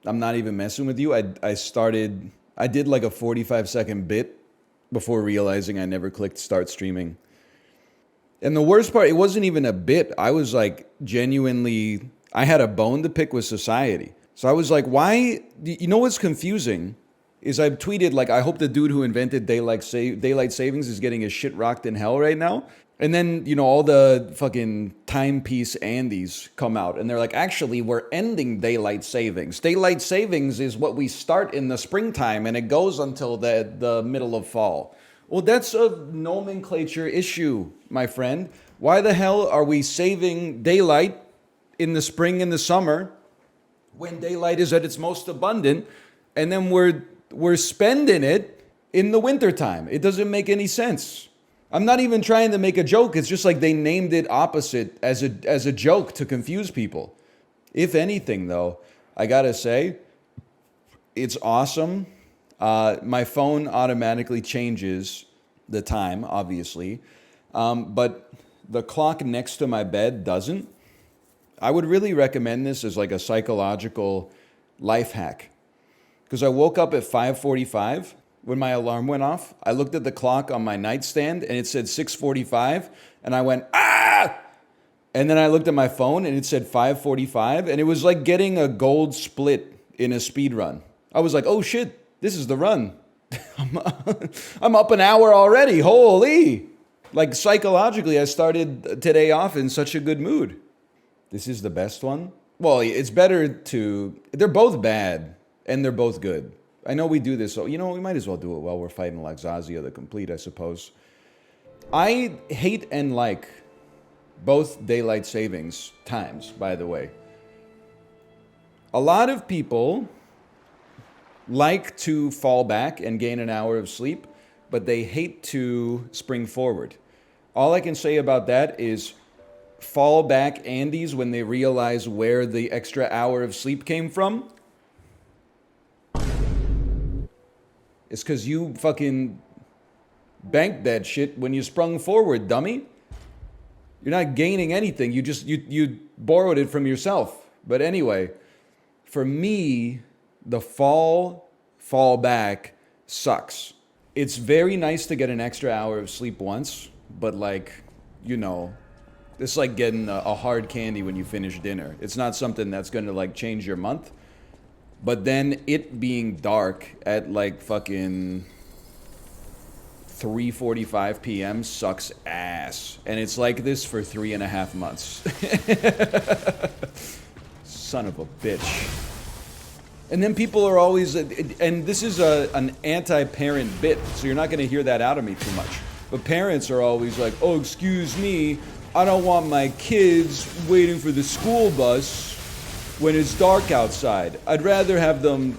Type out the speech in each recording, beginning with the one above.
I'm not even messing with you. I did like a 45-second bit before realizing I never clicked start streaming. And the worst part, it wasn't even a bit. I was like genuinely, I had a bone to pick with society. So I was like, why? You know what's confusing is I've tweeted like, I hope the dude who invented daylight savings is getting his shit rocked in hell right now. And then, you know, all the fucking timepiece Andes come out and they're like, actually, we're ending daylight savings. Daylight savings is what we start in the springtime and it goes until the middle of fall. Well, that's a nomenclature issue, my friend. Why the hell are we saving daylight in the spring and the summer when daylight is at its most abundant, and then we're spending it in the wintertime? It doesn't make any sense. I'm not even trying to make a joke. It's just like they named it opposite as a joke to confuse people. If anything, though, I gotta say, it's awesome. My phone automatically changes the time, obviously, but the clock next to my bed doesn't. I would really recommend this as like a psychological life hack. Because I woke up at 5:45 when my alarm went off. I looked at the clock on my nightstand and it said 6:45 and I went, ah! And then I looked at my phone and it said 5:45 and it was like getting a gold split in a speed run. I was like, oh shit, this is the run. I'm up an hour already, holy! Like psychologically, I started today off in such a good mood. This is the best one? Well, it's better to, they're both bad and they're both good. I know we do this, so, you know, we might as well do it while we're fighting like Zazia the Complete, I suppose. I hate and like both daylight savings times, by the way. A lot of people like to fall back and gain an hour of sleep, but they hate to spring forward. All I can say about that is fall back Andes when they realize where the extra hour of sleep came from. It's because you fucking banked that shit when you sprung forward, dummy. You're not gaining anything. You borrowed it from yourself. But anyway, for me, the fall back sucks. It's very nice to get an extra hour of sleep once, but like, you know, it's like getting a hard candy when you finish dinner. It's not something that's going to like change your month. But then it being dark at like fucking 3:45 p.m. sucks ass. And it's like this for 3.5 months. Son of a bitch. And then people are always, and this is an anti-parent bit, so you're not going to hear that out of me too much. But parents are always like, oh, excuse me, I don't want my kids waiting for the school bus when it's dark outside. I'd rather have them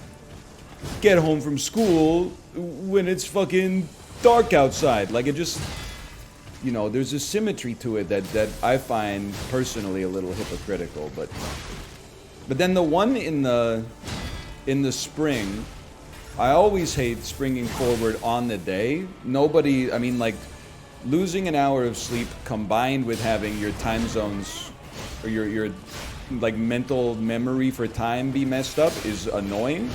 get home from school when it's fucking dark outside. Like, it just, you know, there's a symmetry to it that I find personally a little hypocritical. But then the one in the spring, I always hate springing forward on the day. Nobody, I mean, like, losing an hour of sleep combined with having your time zones or your like mental memory for time be messed up is annoying.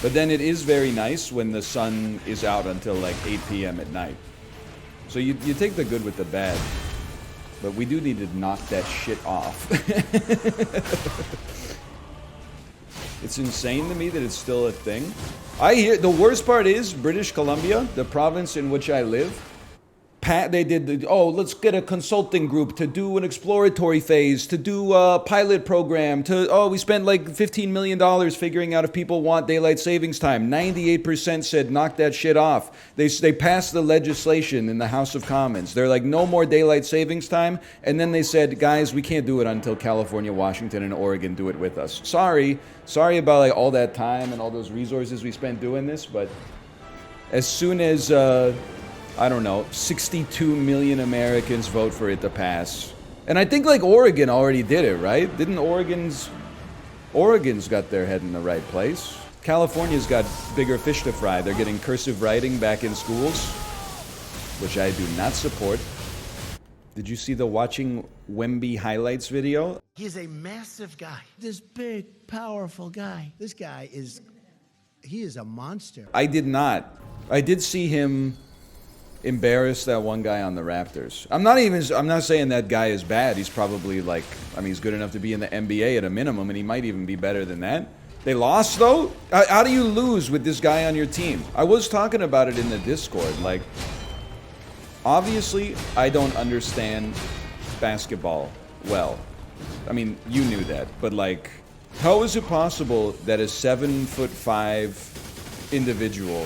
But then it is very nice when the sun is out until like 8 p.m. at night. So you take the good with the bad. But we do need to knock that shit off. It's insane to me that it's still a thing. I hear the worst part is British Columbia, the province in which I live. They did, let's get a consulting group to do an exploratory phase, to do a pilot program, we spent like $15 million figuring out if people want daylight savings time. 98% said knock that shit off. They passed the legislation in the House of Commons. They're like, no more daylight savings time. And then they said, guys, we can't do it until California, Washington, and Oregon do it with us. Sorry about like all that time and all those resources we spent doing this, but as soon as... I don't know, 62 million Americans vote for it to pass. And I think like Oregon already did it, right? Didn't Oregon's got their head in the right place. California's got bigger fish to fry. They're getting cursive writing back in schools, which I do not support. Did you see the watching Wemby highlights video? He's a massive guy. This big, powerful guy. This guy is, he is a monster. I did not. I did see him embarrass that one guy on the Raptors. I'm not saying that guy is bad. He's probably like, I mean, he's good enough to be in the NBA at a minimum, and he might even be better than that. They lost, though? How do you lose with this guy on your team? I was talking about it in the Discord. Like, obviously, I don't understand basketball well. I mean, you knew that. But, like, how is it possible that a 7'5" individual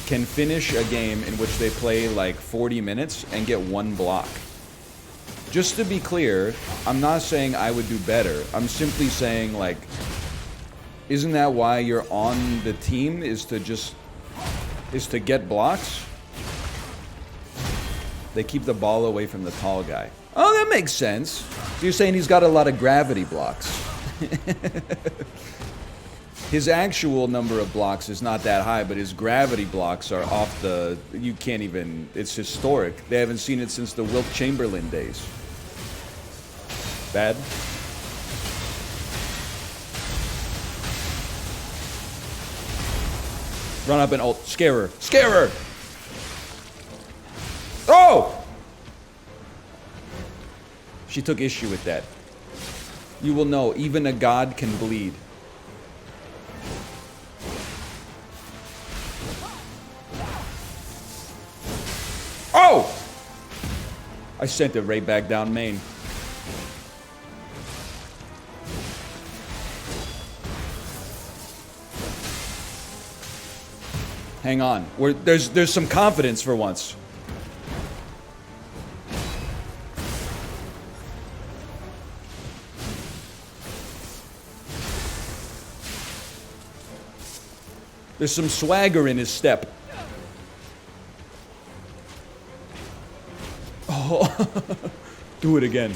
can finish a game in which they play, like, 40 minutes and get one block? Just to be clear, I'm not saying I would do better. I'm simply saying, like, isn't that why you're on the team, is to get blocks? They keep the ball away from the tall guy. Oh, that makes sense. So you're saying he's got a lot of gravity blocks. His actual number of blocks is not that high, but his gravity blocks are off the... You can't even... It's historic. They haven't seen it since the Wilt Chamberlain days. Bad? Run up and ult. Scare her. Scare her! Oh! She took issue with that. You will know, even a god can bleed. Oh! I sent it right back down main. Hang on. There's some confidence for once. There's some swagger in his step. Oh. Do it again.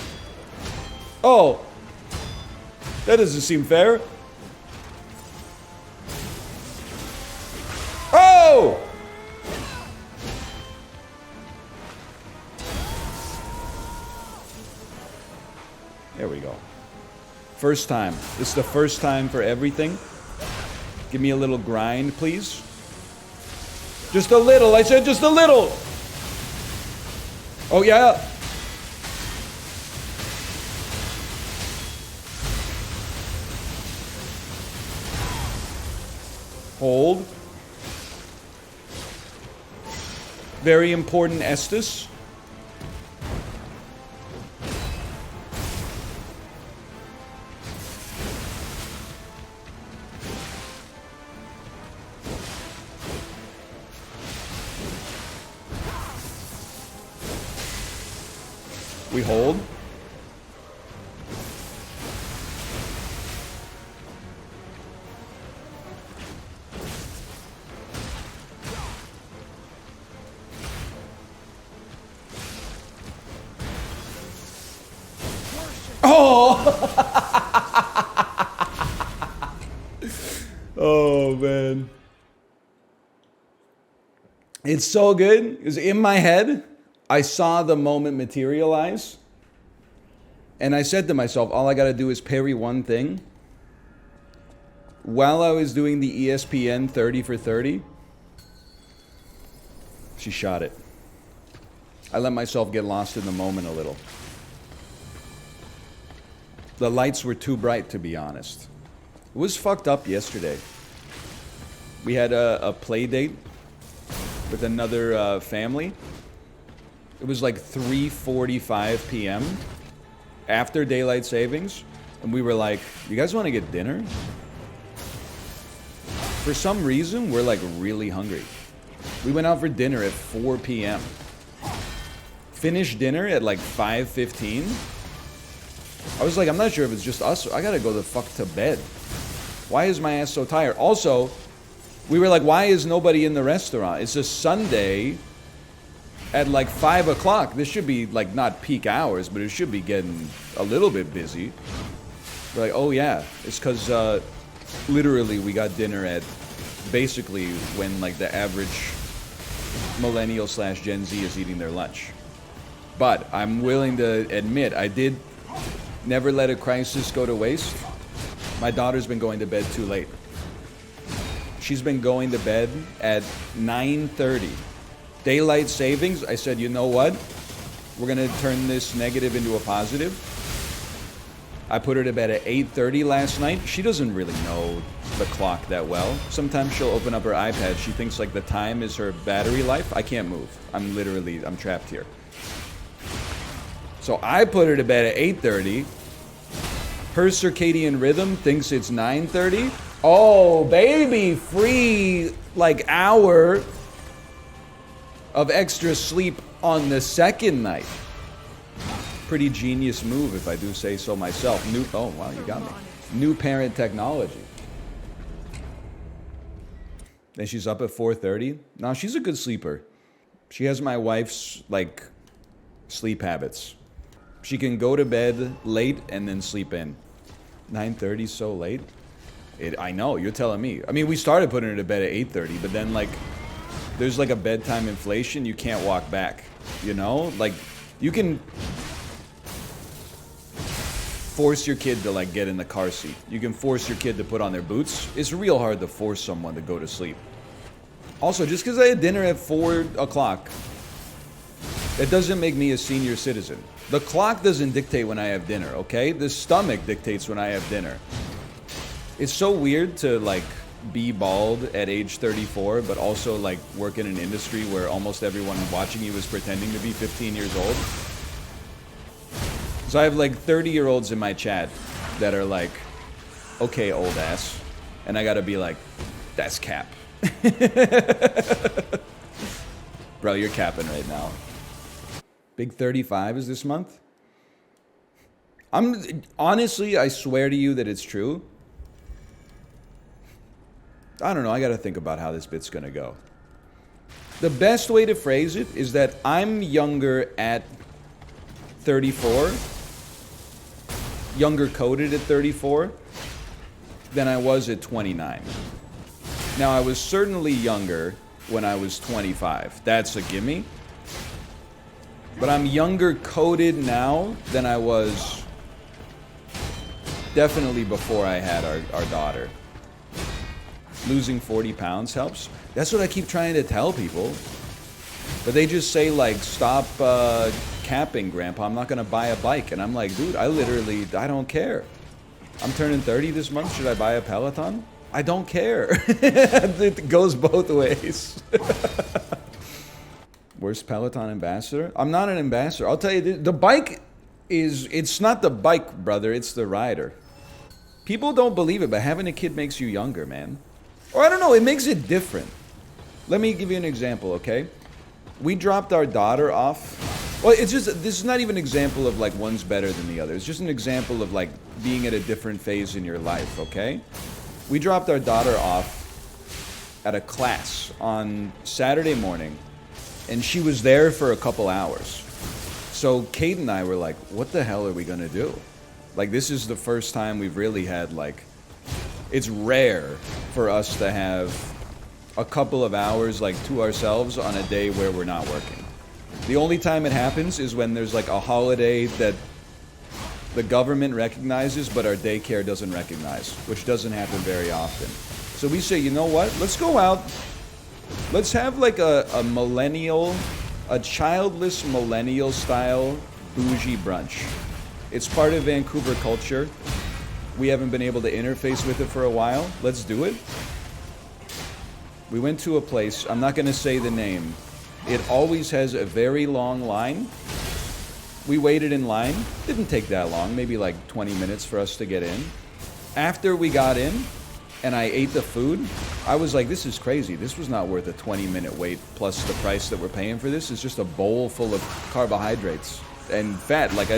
Oh. That doesn't seem fair. Oh! There we go. First time. This is the first time for everything. Give me a little grind, please. Just a little. I said just a little. Oh, yeah. Hold. Very important Estus. We hold. Oh! Oh, man. It's so good, because in my head, I saw the moment materialize, and I said to myself, all I gotta do is parry one thing. While I was doing the ESPN 30 for 30, she shot it. I let myself get lost in the moment a little. The lights were too bright, to be honest. It was fucked up yesterday. We had a play date with another family. It was like 3:45 p.m. after daylight savings, and we were like, you guys want to get dinner? For some reason, we're like really hungry. We went out for dinner at 4 p.m. Finished dinner at like 5:15. I was like, I'm not sure if it's just us. I gotta go the fuck to bed. Why is my ass so tired? Also, we were like, why is nobody in the restaurant? It's a Sunday at like 5 o'clock. This should be like not peak hours, but it should be getting a little bit busy. We're like, oh yeah, it's because literally we got dinner at basically when like the average millennial / Gen Z is eating their lunch. But I'm willing to admit I did never let a crisis go to waste. My daughter's been going to bed too late. She's been going to bed at 9:30. Daylight savings, I said, you know what? We're going to turn this negative into a positive. I put her to bed at 8:30 last night. She doesn't really know the clock that well. Sometimes she'll open up her iPad. She thinks like the time is her battery life. I can't move. I'm trapped here. So I put her to bed at 8:30. Her circadian rhythm thinks it's 9:30. Oh, baby, free like hour of extra sleep on the second night. Pretty genius move, if I do say so myself. Oh, wow, you got me. New parent technology. Then she's up at 4:30. Now, she's a good sleeper. She has my wife's, like, sleep habits. She can go to bed late and then sleep in. 9:30 is so late. I know, you're telling me. I mean, we started putting her to bed at 8:30, but then, like, there's, like, a bedtime inflation. You can't walk back, you know? Like, you can force your kid to, like, get in the car seat. You can force your kid to put on their boots. It's real hard to force someone to go to sleep. Also, just because I had dinner at 4 o'clock, that doesn't make me a senior citizen. The clock doesn't dictate when I have dinner, okay? The stomach dictates when I have dinner. It's so weird to, like, be bald at age 34, but also, like, work in an industry where almost everyone watching you is pretending to be 15 years old. So I have, like, 30-year-olds in my chat that are like, okay, old ass. And I gotta be like, that's cap. Bro, you're capping right now. Big 35 is this month? Honestly, I swear to you that it's true. I don't know, I gotta think about how this bit's gonna go. The best way to phrase it is that I'm younger at 34, younger coded at 34, than I was at 29. Now, I was certainly younger when I was 25. That's a gimme. But I'm younger coded now than I was definitely before I had our daughter. Losing 40 pounds helps. That's what I keep trying to tell people. But they just say, like, stop capping, Grandpa. I'm not going to buy a bike. And I'm like, dude, I don't care. I'm turning 30 this month. Should I buy a Peloton? I don't care. It goes both ways. Worst Peloton ambassador? I'm not an ambassador. I'll tell you, the bike it's not the bike, brother. It's the rider. People don't believe it, but having a kid makes you younger, man. Or I don't know, it makes it different. Let me give you an example, okay? We dropped our daughter off. Well, this is not even an example of like one's better than the other. It's just an example of like being at a different phase in your life, okay? We dropped our daughter off at a class on Saturday morning, and she was there for a couple hours. So Kate and I were like, what the hell are we gonna do? Like, this is the first time we've really had, like, it's rare for us to have a couple of hours, like, to ourselves on a day where we're not working. The only time it happens is when there's, like, a holiday that the government recognizes, but our daycare doesn't recognize, which doesn't happen very often. So we say, you know what? Let's go out. Let's have, like, a millennial, a childless millennial-style bougie brunch. It's part of Vancouver culture. We haven't been able to interface with it for a while. Let's do it. We went to a place, I'm not going to say the name. It always has a very long line. We waited in line. Didn't take that long, maybe like 20 minutes for us to get in. After we got in and I ate the food, I was like, this is crazy. This was not worth a 20-minute wait plus the price that we're paying for this. It's just a bowl full of carbohydrates and fat. Like,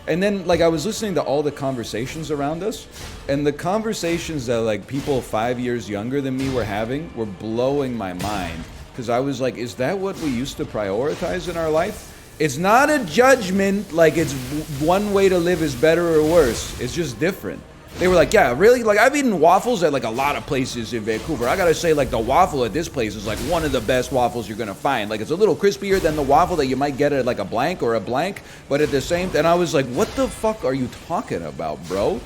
and then, like, I was listening to all the conversations around us, and the conversations that, like, people 5 years younger than me were having were blowing my mind, because I was like, is that what we used to prioritize in our life? It's not a judgment, like, it's one way to live is better or worse. It's just different. They were like, yeah, really? Like, I've eaten waffles at, like, a lot of places in Vancouver. I gotta say, like, the waffle at this place is, like, one of the best waffles you're gonna find. Like, it's a little crispier than the waffle that you might get at, like, a blank or a blank. But at the same time, I was like, what the fuck are you talking about, bro?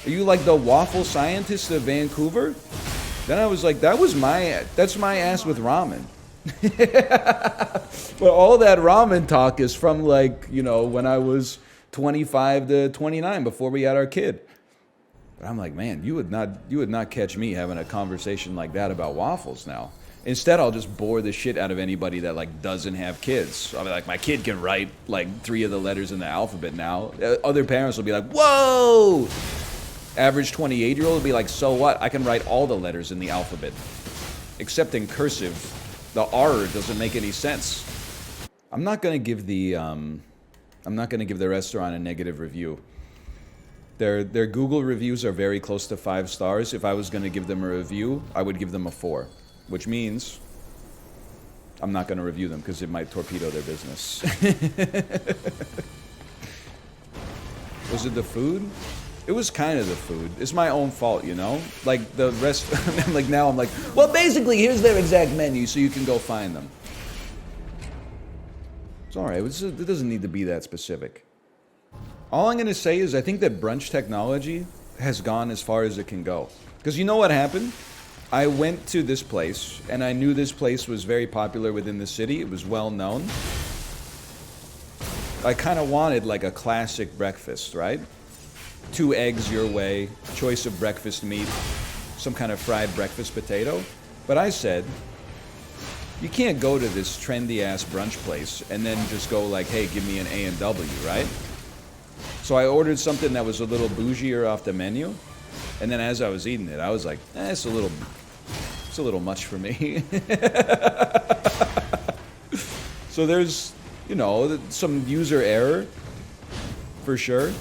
Are you, like, the waffle scientist of Vancouver? Then I was like, that's my ass with ramen. But all that ramen talk is from, like, you know, when I was 25 to 29 before we had our kid. But I'm like, man, you would not catch me having a conversation like that about waffles now. Instead, I'll just bore the shit out of anybody that, like, doesn't have kids. I'll be like, my kid can write, like, 3 of the letters in the alphabet now. Other parents will be like, whoa! Average 28-year-old will be like, so what? I can write all the letters in the alphabet. Except in cursive. The R doesn't make any sense. I'm not gonna give the restaurant a negative review. Their Google reviews are very close to 5 stars. If I was going to give them a review, I would give them a 4, which means I'm not going to review them because it might torpedo their business. Was it the food? It was kind of the food. It's my own fault, you know? Like, the rest... now I'm like, well, basically, here's their exact menu so you can go find them. It's all right. It doesn't need to be that specific. All I'm going to say is I think that brunch technology has gone as far as it can go. Because you know what happened? I went to this place, and I knew this place was very popular within the city. It was well known. I kind of wanted like a classic breakfast, right? 2 eggs your way, choice of breakfast meat, some kind of fried breakfast potato. But I said, you can't go to this trendy-ass brunch place and then just go like, hey, give me an A&W, right? So I ordered something that was a little bougier off the menu, and then as I was eating it, I was like, it's a little much for me. So there's, you know, some user error, for sure.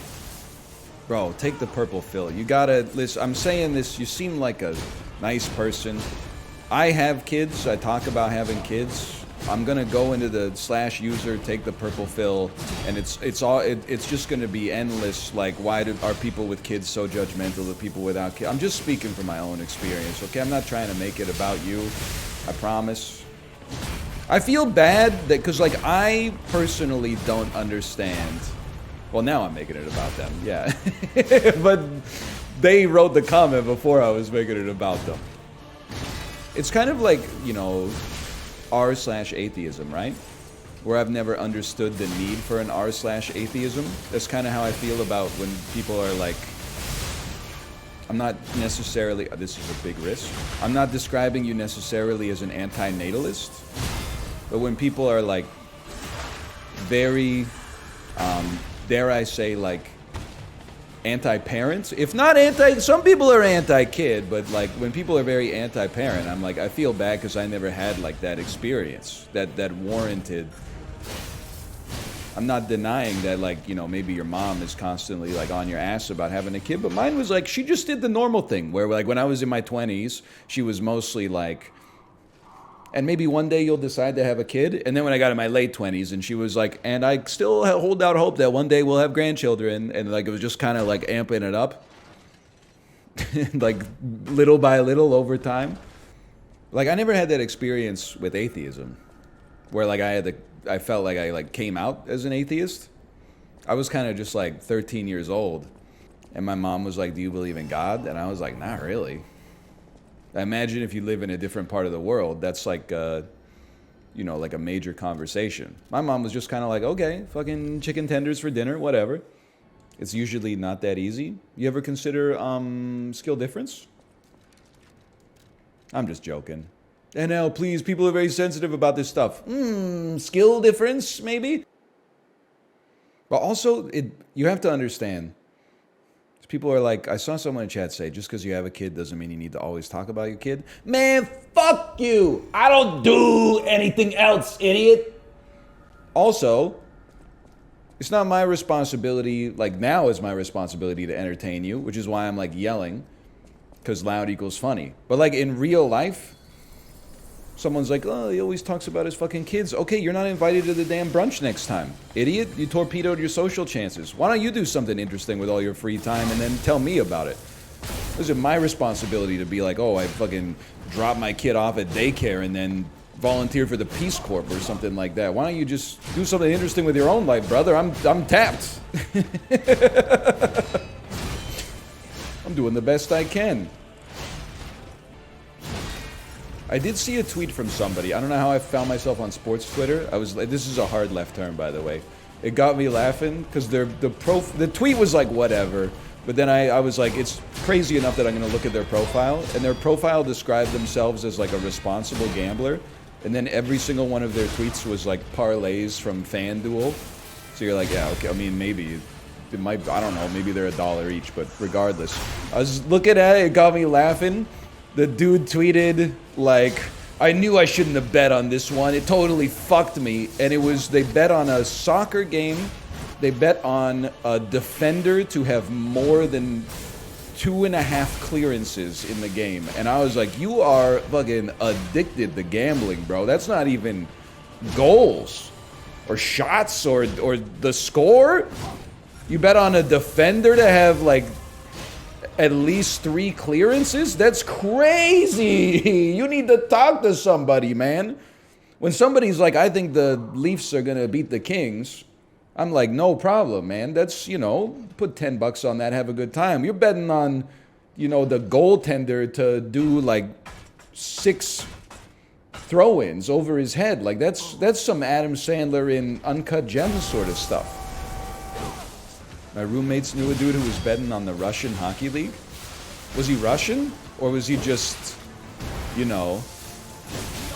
Bro, take the purple fill. You gotta, listen, I'm saying this, you seem like a nice person. I have kids, I talk about having kids. I'm gonna go into the /user, take the purple fill, and it's just gonna be endless. Like, why are people with kids so judgmental of people without kids? I'm just speaking from my own experience, okay? I'm not trying to make it about you. I promise. I feel bad that because like I personally don't understand. Well, now I'm making it about them, yeah. But they wrote the comment before I was making it about them. It's kind of like, you know, r/atheism, right? Where I've never understood the need for an r/atheism. That's kind of how I feel about when people are like, I'm not necessarily, this is a big risk, I'm not describing you necessarily as an anti-natalist, but when people are like very, dare I say, like anti-parent, if not anti, some people are anti-kid, but like when people are very anti-parent, I'm like, I feel bad because I never had like that experience that warranted. I'm not denying that, like, you know, maybe your mom is constantly like on your ass about having a kid, but mine was like, she just did the normal thing where like when I was in my 20s, she was mostly like, and maybe one day you'll decide to have a kid. And then when I got in my late 20s, and she was like, and I still hold out hope that one day we'll have grandchildren. And like, it was just kind of like amping it up. Like little by little over time. Like I never had that experience with atheism where like I felt like I like came out as an atheist. I was kind of just like 13 years old. And my mom was like, do you believe in God? And I was like, not really. I imagine if you live in a different part of the world, that's like, you know, like a major conversation. My mom was just kind of like, okay, fucking chicken tenders for dinner, whatever. It's usually not that easy. You ever consider skill difference? I'm just joking. And now, please, people are very sensitive about this stuff. Skill difference, maybe? But also, you have to understand. People are like, I saw someone in chat say, just because you have a kid doesn't mean you need to always talk about your kid. Man, fuck you! I don't do anything else, idiot! Also, it's not my responsibility, like now is my responsibility to entertain you, which is why I'm like yelling, because loud equals funny. But like in real life, someone's like, oh, he always talks about his fucking kids. Okay, you're not invited to the damn brunch next time. Idiot, you torpedoed your social chances. Why don't you do something interesting with all your free time and then tell me about it? Is it my responsibility to be like, oh, I fucking dropped my kid off at daycare and then volunteer for the Peace Corps or something like that? Why don't you just do something interesting with your own life, brother? I'm tapped. I'm doing the best I can. I did see a tweet from somebody. I don't know how I found myself on sports Twitter. I was like, this is a hard left turn, by the way. It got me laughing because the tweet was like whatever, but then I was like, it's crazy enough that I'm going to look at their profile, and their profile described themselves as like a responsible gambler, and then every single one of their tweets was like parlays from FanDuel. So you're like, yeah, okay. I mean, maybe it might. I don't know. Maybe they're $1 each, but regardless, I was looking at it. It got me laughing. The dude tweeted, like, I knew I shouldn't have bet on this one. It totally fucked me. And it was, they bet on a soccer game. They bet on a defender to have more than 2.5 clearances in the game. And I was like, you are fucking addicted to gambling, bro. That's not even goals or shots or the score. You bet on a defender to have, like, at least 3 clearances? That's crazy. You need to talk to somebody, man. When somebody's like, I think the Leafs are going to beat the Kings, I'm like, no problem, man. That's, you know, put $10 on that, have a good time. You're betting on, you know, the goaltender to do like 6 throw-ins over his head. Like, that's some Adam Sandler in Uncut Gems sort of stuff. My roommates knew a dude who was betting on the Russian hockey league. Was he Russian? Or was he just, you know,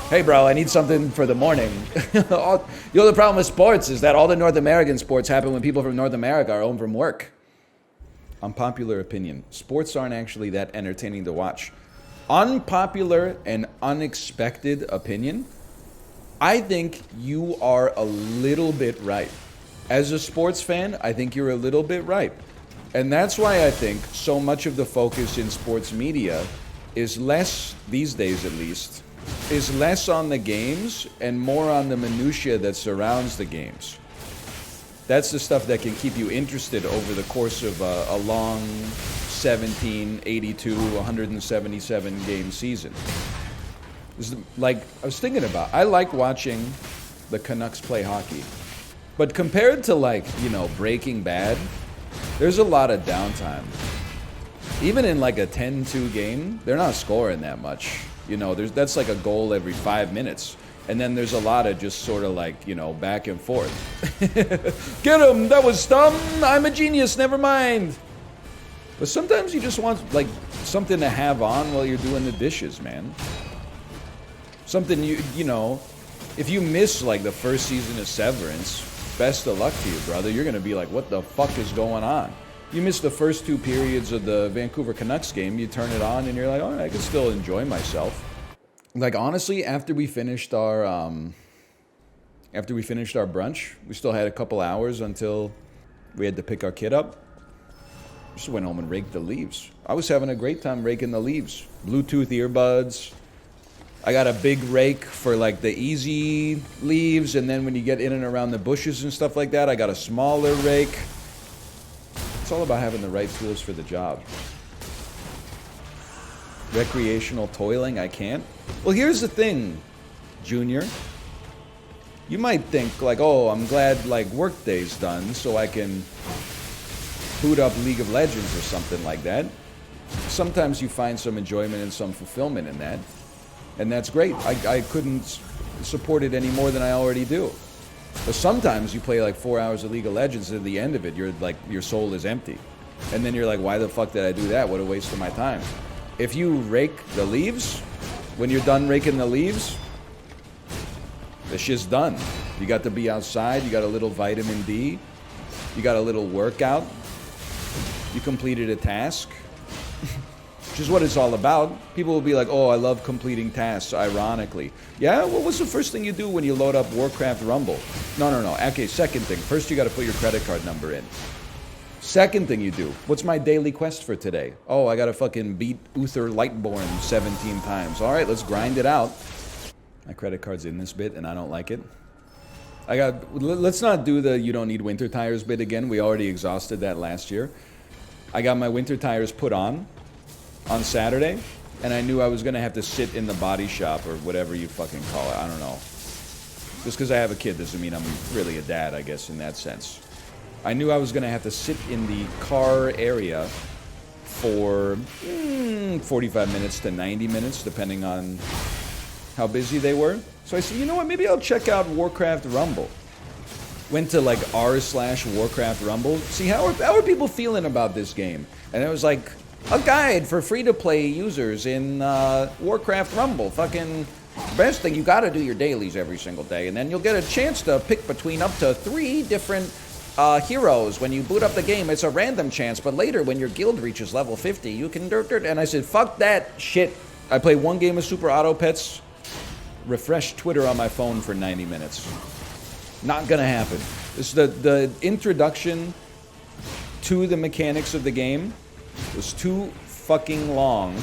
hey, bro, I need something for the morning. You know, the problem with sports is that all the North American sports happen when people from North America are home from work. Unpopular opinion. Sports aren't actually that entertaining to watch. Unpopular and unexpected opinion. I think you are a little bit right. As a sports fan, I think you're a little bit right. And that's why I think so much of the focus in sports media is less, these days at least, is less on the games and more on the minutia that surrounds the games. That's the stuff that can keep you interested over the course of a long 17, 82, 177 game season. Like, I was thinking about, I like watching the Canucks play hockey. But compared to, like, you know, Breaking Bad, there's a lot of downtime. Even in like a 10-2 game, they're not scoring that much. You know, that's like a goal every 5 minutes. And then there's a lot of just sort of like, you know, back and forth. Get him! That was dumb! I'm a genius, never mind! But sometimes you just want, like, something to have on while you're doing the dishes, man. Something you know, if you miss, like, the first season of Severance, best of luck to you, brother. You're going to be like, what the fuck is going on? You miss the first 2 periods of the Vancouver Canucks game, you turn it on, and you're like, all right, I can still enjoy myself. Like, honestly, after we finished our brunch, we still had a couple hours until we had to pick our kid up. Just went home and raked the leaves. I was having a great time raking the leaves. Bluetooth earbuds. I got a big rake for like the easy leaves, and then when you get in and around the bushes and stuff like that, I got a smaller rake. It's all about having the right tools for the job. Recreational toiling, I can't. Well, here's the thing, Junior. You might think like, oh, I'm glad like workday's done so I can boot up League of Legends or something like that. Sometimes you find some enjoyment and some fulfillment in that. And that's great. I couldn't support it any more than I already do. But sometimes you play like 4 hours of League of Legends, and at the end of it, you're like, your soul is empty. And then you're like, why the fuck did I do that? What a waste of my time. If you rake the leaves, when you're done raking the leaves, the shit's done. You got to be outside, you got a little vitamin D, you got a little workout, you completed a task. Which is what it's all about. People will be like, oh, I love completing tasks, ironically. Yeah? Well, what's the first thing you do when you load up Warcraft Rumble? No. Okay, second thing. First, you got to put your credit card number in. Second thing you do, what's my daily quest for today? Oh, I got to fucking beat Uther Lightborn 17 times. All right, let's grind it out. My credit card's in this bit, and I don't like it. Let's not do the you don't need winter tires bit again. We already exhausted that last year. I got my winter tires put on. on Saturday, and I knew I was gonna have to sit in the body shop or whatever you fucking call it. I don't know. Just because I have a kid doesn't mean I'm really a dad, I guess, in that sense. I knew I was gonna have to sit in the car area for 45 minutes to 90 minutes, depending on how busy they were. So I said, you know what, maybe I'll check out Warcraft Rumble. Went to like r/Warcraft Rumble. See, how are people feeling about this game? And it was like a guide for free-to-play users in Warcraft Rumble. Fucking best thing, you gotta do your dailies every single day, and then you'll get a chance to pick between up to 3 different heroes. When you boot up the game, it's a random chance, but later when your guild reaches level 50, you can and I said, fuck that shit. I played 1 game of Super Auto Pets, refreshed Twitter on my phone for 90 minutes. Not gonna happen. This is the introduction to the mechanics of the game was too fucking long.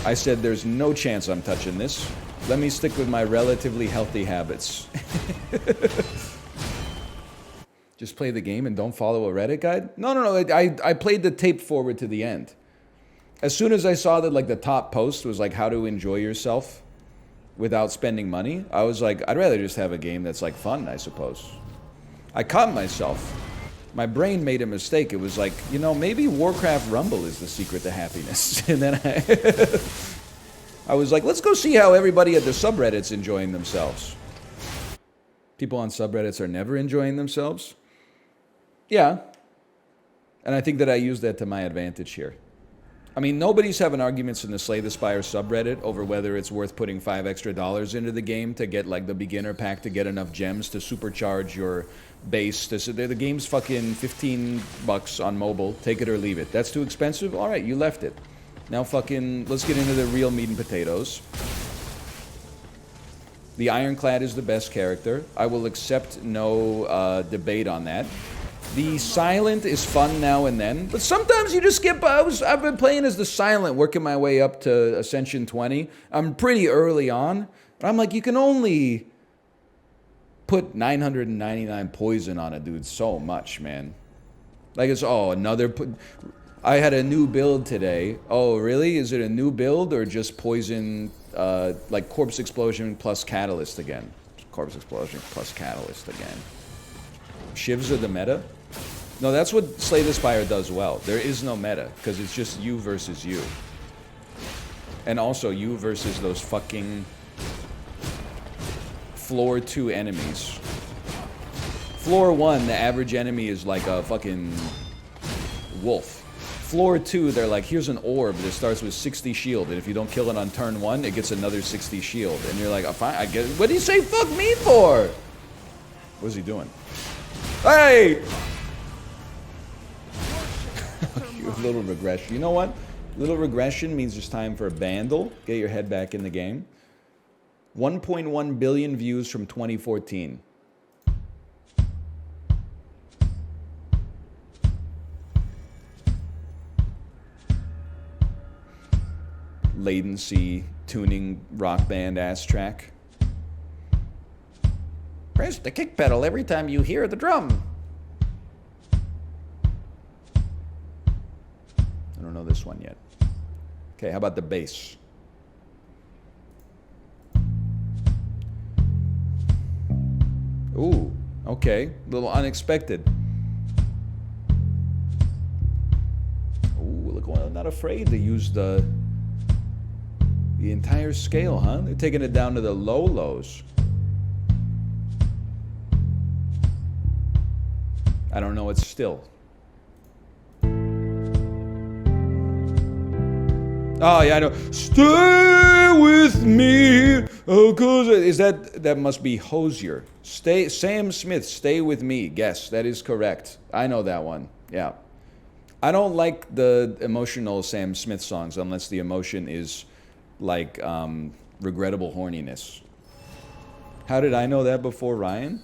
I said, there's no chance I'm touching this. Let me stick with my relatively healthy habits. Just play the game and don't follow a Reddit guide? No. I played the tape forward to the end. As soon as I saw that like the top post was like how to enjoy yourself without spending money, I was like, I'd rather just have a game that's like fun, I suppose. I caught myself. My brain made a mistake. It was like, you know, maybe Warcraft Rumble is the secret to happiness. And then I was like, let's go see how everybody at the subreddit's enjoying themselves. People on subreddits are never enjoying themselves. Yeah. And I think that I use that to my advantage here. I mean, nobody's having arguments in the Slay the Spire subreddit over whether it's worth putting $5 extra into the game to get like the beginner pack to get enough gems to supercharge your base. The game's fucking $15 on mobile. Take it or leave it. That's too expensive? All right, you left it. Now fucking, let's get into the real meat and potatoes. The Ironclad is the best character. I will accept no debate on that. The Silent is fun now and then, but sometimes you just skip. I've been playing as the Silent, working my way up to Ascension 20. I'm pretty early on, but I'm like, you can only put 999 poison on a dude so much, man. Like it's, I had a new build today. Oh, really? Is it a new build or just poison, like Corpse Explosion plus Catalyst again? Corpse Explosion plus Catalyst again. Shivs are the meta? No, that's what Slay the Spire does well. There is no meta, because it's just you versus you. And also you versus those fucking floor 2 enemies. Floor 1, the average enemy is like a fucking wolf. Floor 2, they're like, here's an orb that starts with 60 shield, and if you don't kill it on turn 1, it gets another 60 shield. And you're like, oh, fine, I get it. What do you say fuck me for? What's he doing? Hey! Little regression. You know what? Little regression means it's time for a Bandle. Get your head back in the game. 1.1 billion views from 2014. Latency tuning rock band ass track. Press the kick pedal every time you hear the drum. I don't know this one yet. Okay, how about the bass? Ooh, okay. A little unexpected. Ooh, look, well, I'm not afraid to use the entire scale, huh? They're taking it down to the low lows. I don't know, it's still. Oh, yeah, I know. Stay with me. Oh, cause is that must be Hosier. Sam Smith, Stay With Me. Yes, that is correct. I know that one. Yeah. I don't like the emotional Sam Smith songs unless the emotion is like regrettable horniness. How did I know that before Ryan?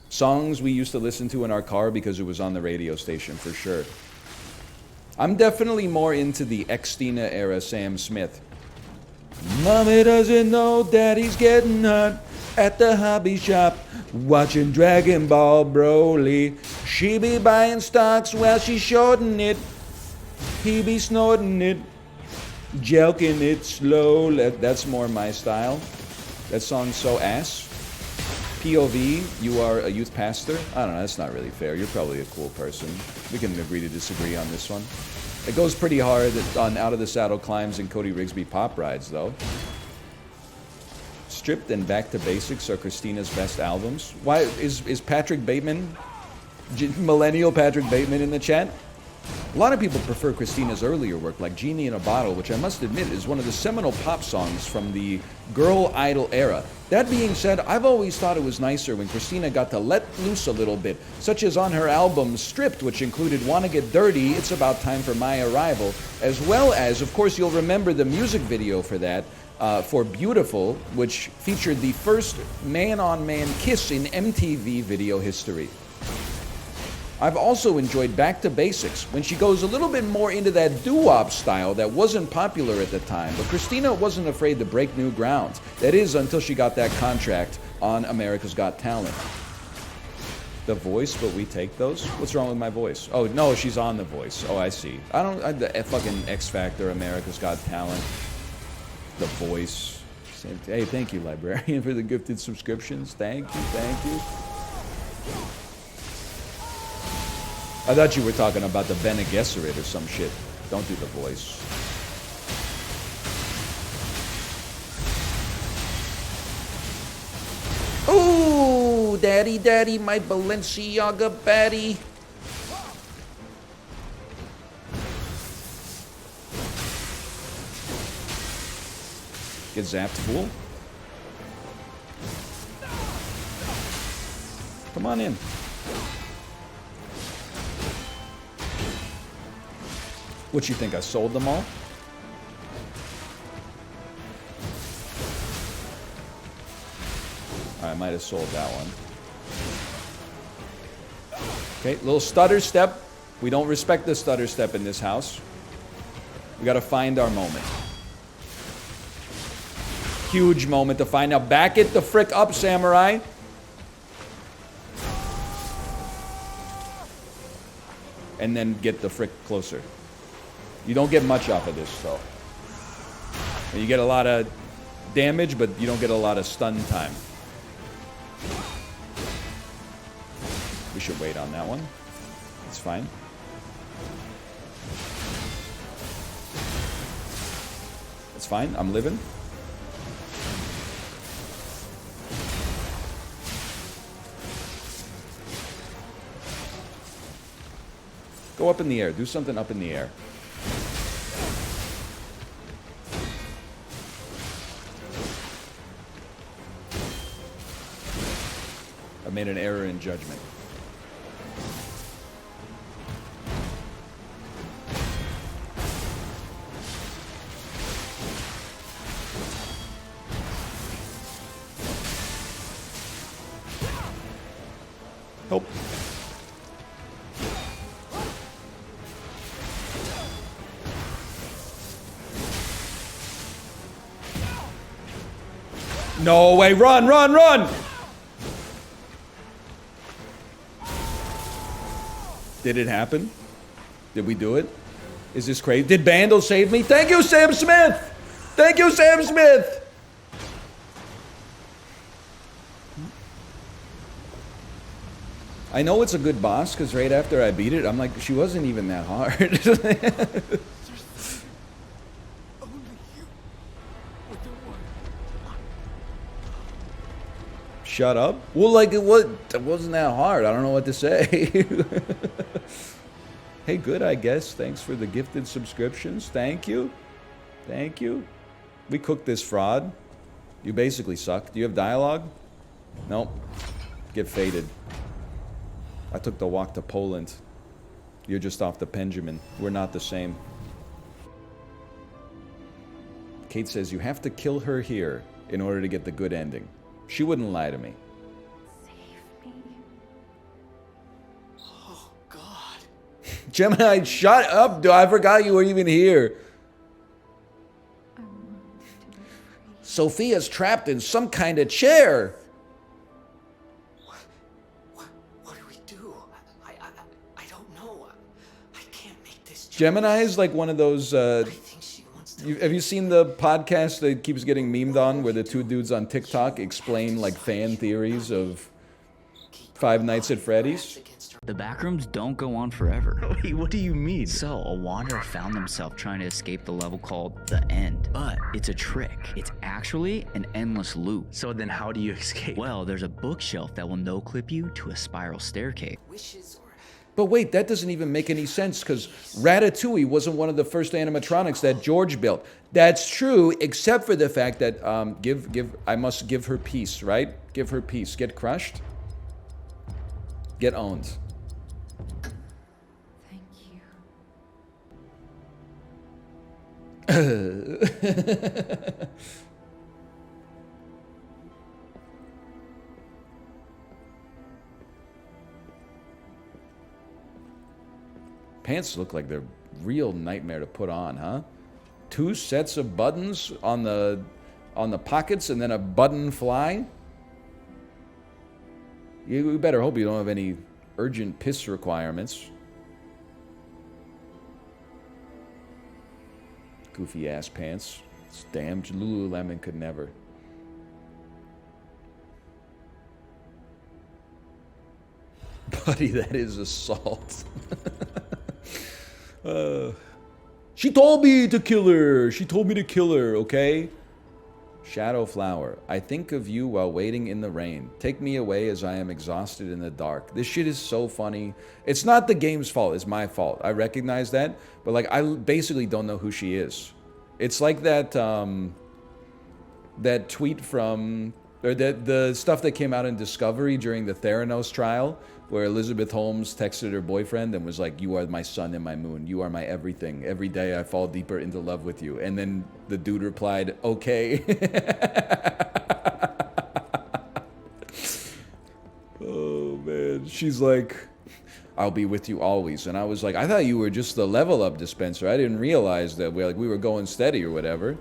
Songs we used to listen to in our car because it was on the radio station for sure. I'm definitely more into the ex-Stina era Sam Smith. Mommy doesn't know Daddy's getting hot at the hobby shop, watching Dragon Ball Broly. She be buying stocks while she shorting it. He be snorting it. Jelking it slow. That's more my style. That song's so ass. POV, you are a youth pastor? I don't know, that's not really fair. You're probably a cool person. We can agree to disagree on this one. It goes pretty hard on Out of the Saddle Climbs and Cody Rigsby Pop Rides, though. Stripped and Back to Basics are Christina's best albums. Why is Patrick Bateman, millennial Patrick Bateman in the chat? A lot of people prefer Christina's earlier work, like Genie in a Bottle, which I must admit is one of the seminal pop songs from the girl idol era. That being said, I've always thought it was nicer when Christina got to let loose a little bit, such as on her album Stripped, which included Wanna Get Dirty, It's About Time for My Arrival, as well as, of course, you'll remember the music video for that, for Beautiful, which featured the first man-on-man kiss in MTV video history. I've also enjoyed Back to Basics, when she goes a little bit more into that doo-wop style that wasn't popular at the time, but Christina wasn't afraid to break new ground. That is, until she got that contract on America's Got Talent. The Voice, but we take those? What's wrong with my voice? Oh, no, she's on The Voice. Oh, I see. The fucking X Factor, America's Got Talent. The Voice. Hey, thank you, Librarian, for the gifted subscriptions. Thank you, thank you. I thought you were talking about the Bene Gesserit or some shit. Don't do The Voice. Ooh, daddy, daddy, my Balenciaga baddie. Get zapped, fool. Come on in. What you think, I sold them all? I might have sold that one. Okay, little stutter step. We don't respect the stutter step in this house. We gotta find our moment. Huge moment to find out. Back it the frick up, samurai. And then get the frick closer. You don't get much off of this, though. You get a lot of damage, but you don't get a lot of stun time. We should wait on that one. It's fine. It's fine. I'm living. Go up in the air. Do something up in the air. I made an error in judgment. Help. No way, run, run, run! Did it happen? Did we do it? Is this crazy? Did Bandle save me? Thank you, Sam Smith! Thank you, Sam Smith! I know it's a good boss, because right after I beat it, I'm like, she wasn't even that hard. Shut up. Well, like, it wasn't that hard. I don't know what to say. Hey, good, I guess. Thanks for the gifted subscriptions. Thank you. Thank you. We cooked this fraud. You basically suck. Do you have dialogue? Nope. Get faded. I took the walk to Poland. You're just off the Benjamin. We're not the same. Kate says, you have to kill her here in order to get the good ending. She wouldn't lie to me. Save me. Oh, God. Gemini, shut up, dude. I forgot you were even here. I want to be free. Sophia's trapped in some kind of chair. What do we do? I don't know. I can't make this. Gemini is like one of those I think she wants to Have you seen the podcast that keeps getting memed on, where the two dudes on TikTok explain like fan theories of Five Nights at Freddy's? The backrooms don't go on forever. Wait, what do you mean? So, a wanderer found himself trying to escape the level called The End. But it's a trick. It's actually an endless loop. So then how do you escape? Well, there's a bookshelf that will no-clip you to a spiral staircase. But wait, that doesn't even make any sense, because Ratatouille wasn't one of the first animatronics that George built. That's true, except for the fact that I must give her peace, right? Give her peace. Get crushed. Get owned. Thank you. Pants look like they're real nightmare to put on, huh? 2 sets of buttons on the pockets and then a button fly. You better hope you don't have any urgent piss requirements. Goofy ass pants. This damn Lululemon could never. Buddy, that is assault. She told me to kill her. She told me to kill her, okay? Shadow Flower. I think of you while waiting in the rain. Take me away as I am exhausted in the dark. This shit is so funny. It's not the game's fault. It's my fault. I recognize that. But, like, I basically don't know who she is. It's like that, that tweet from... Or the stuff that came out in Discovery during the Theranos trial, where Elizabeth Holmes texted her boyfriend and was like, "You are my sun and my moon. You are my everything. Every day I fall deeper into love with you." And then the dude replied, "Okay." Oh, man. She's like, "I'll be with you always." And I was like, I thought you were just the level up dispenser. I didn't realize that we were going steady or whatever.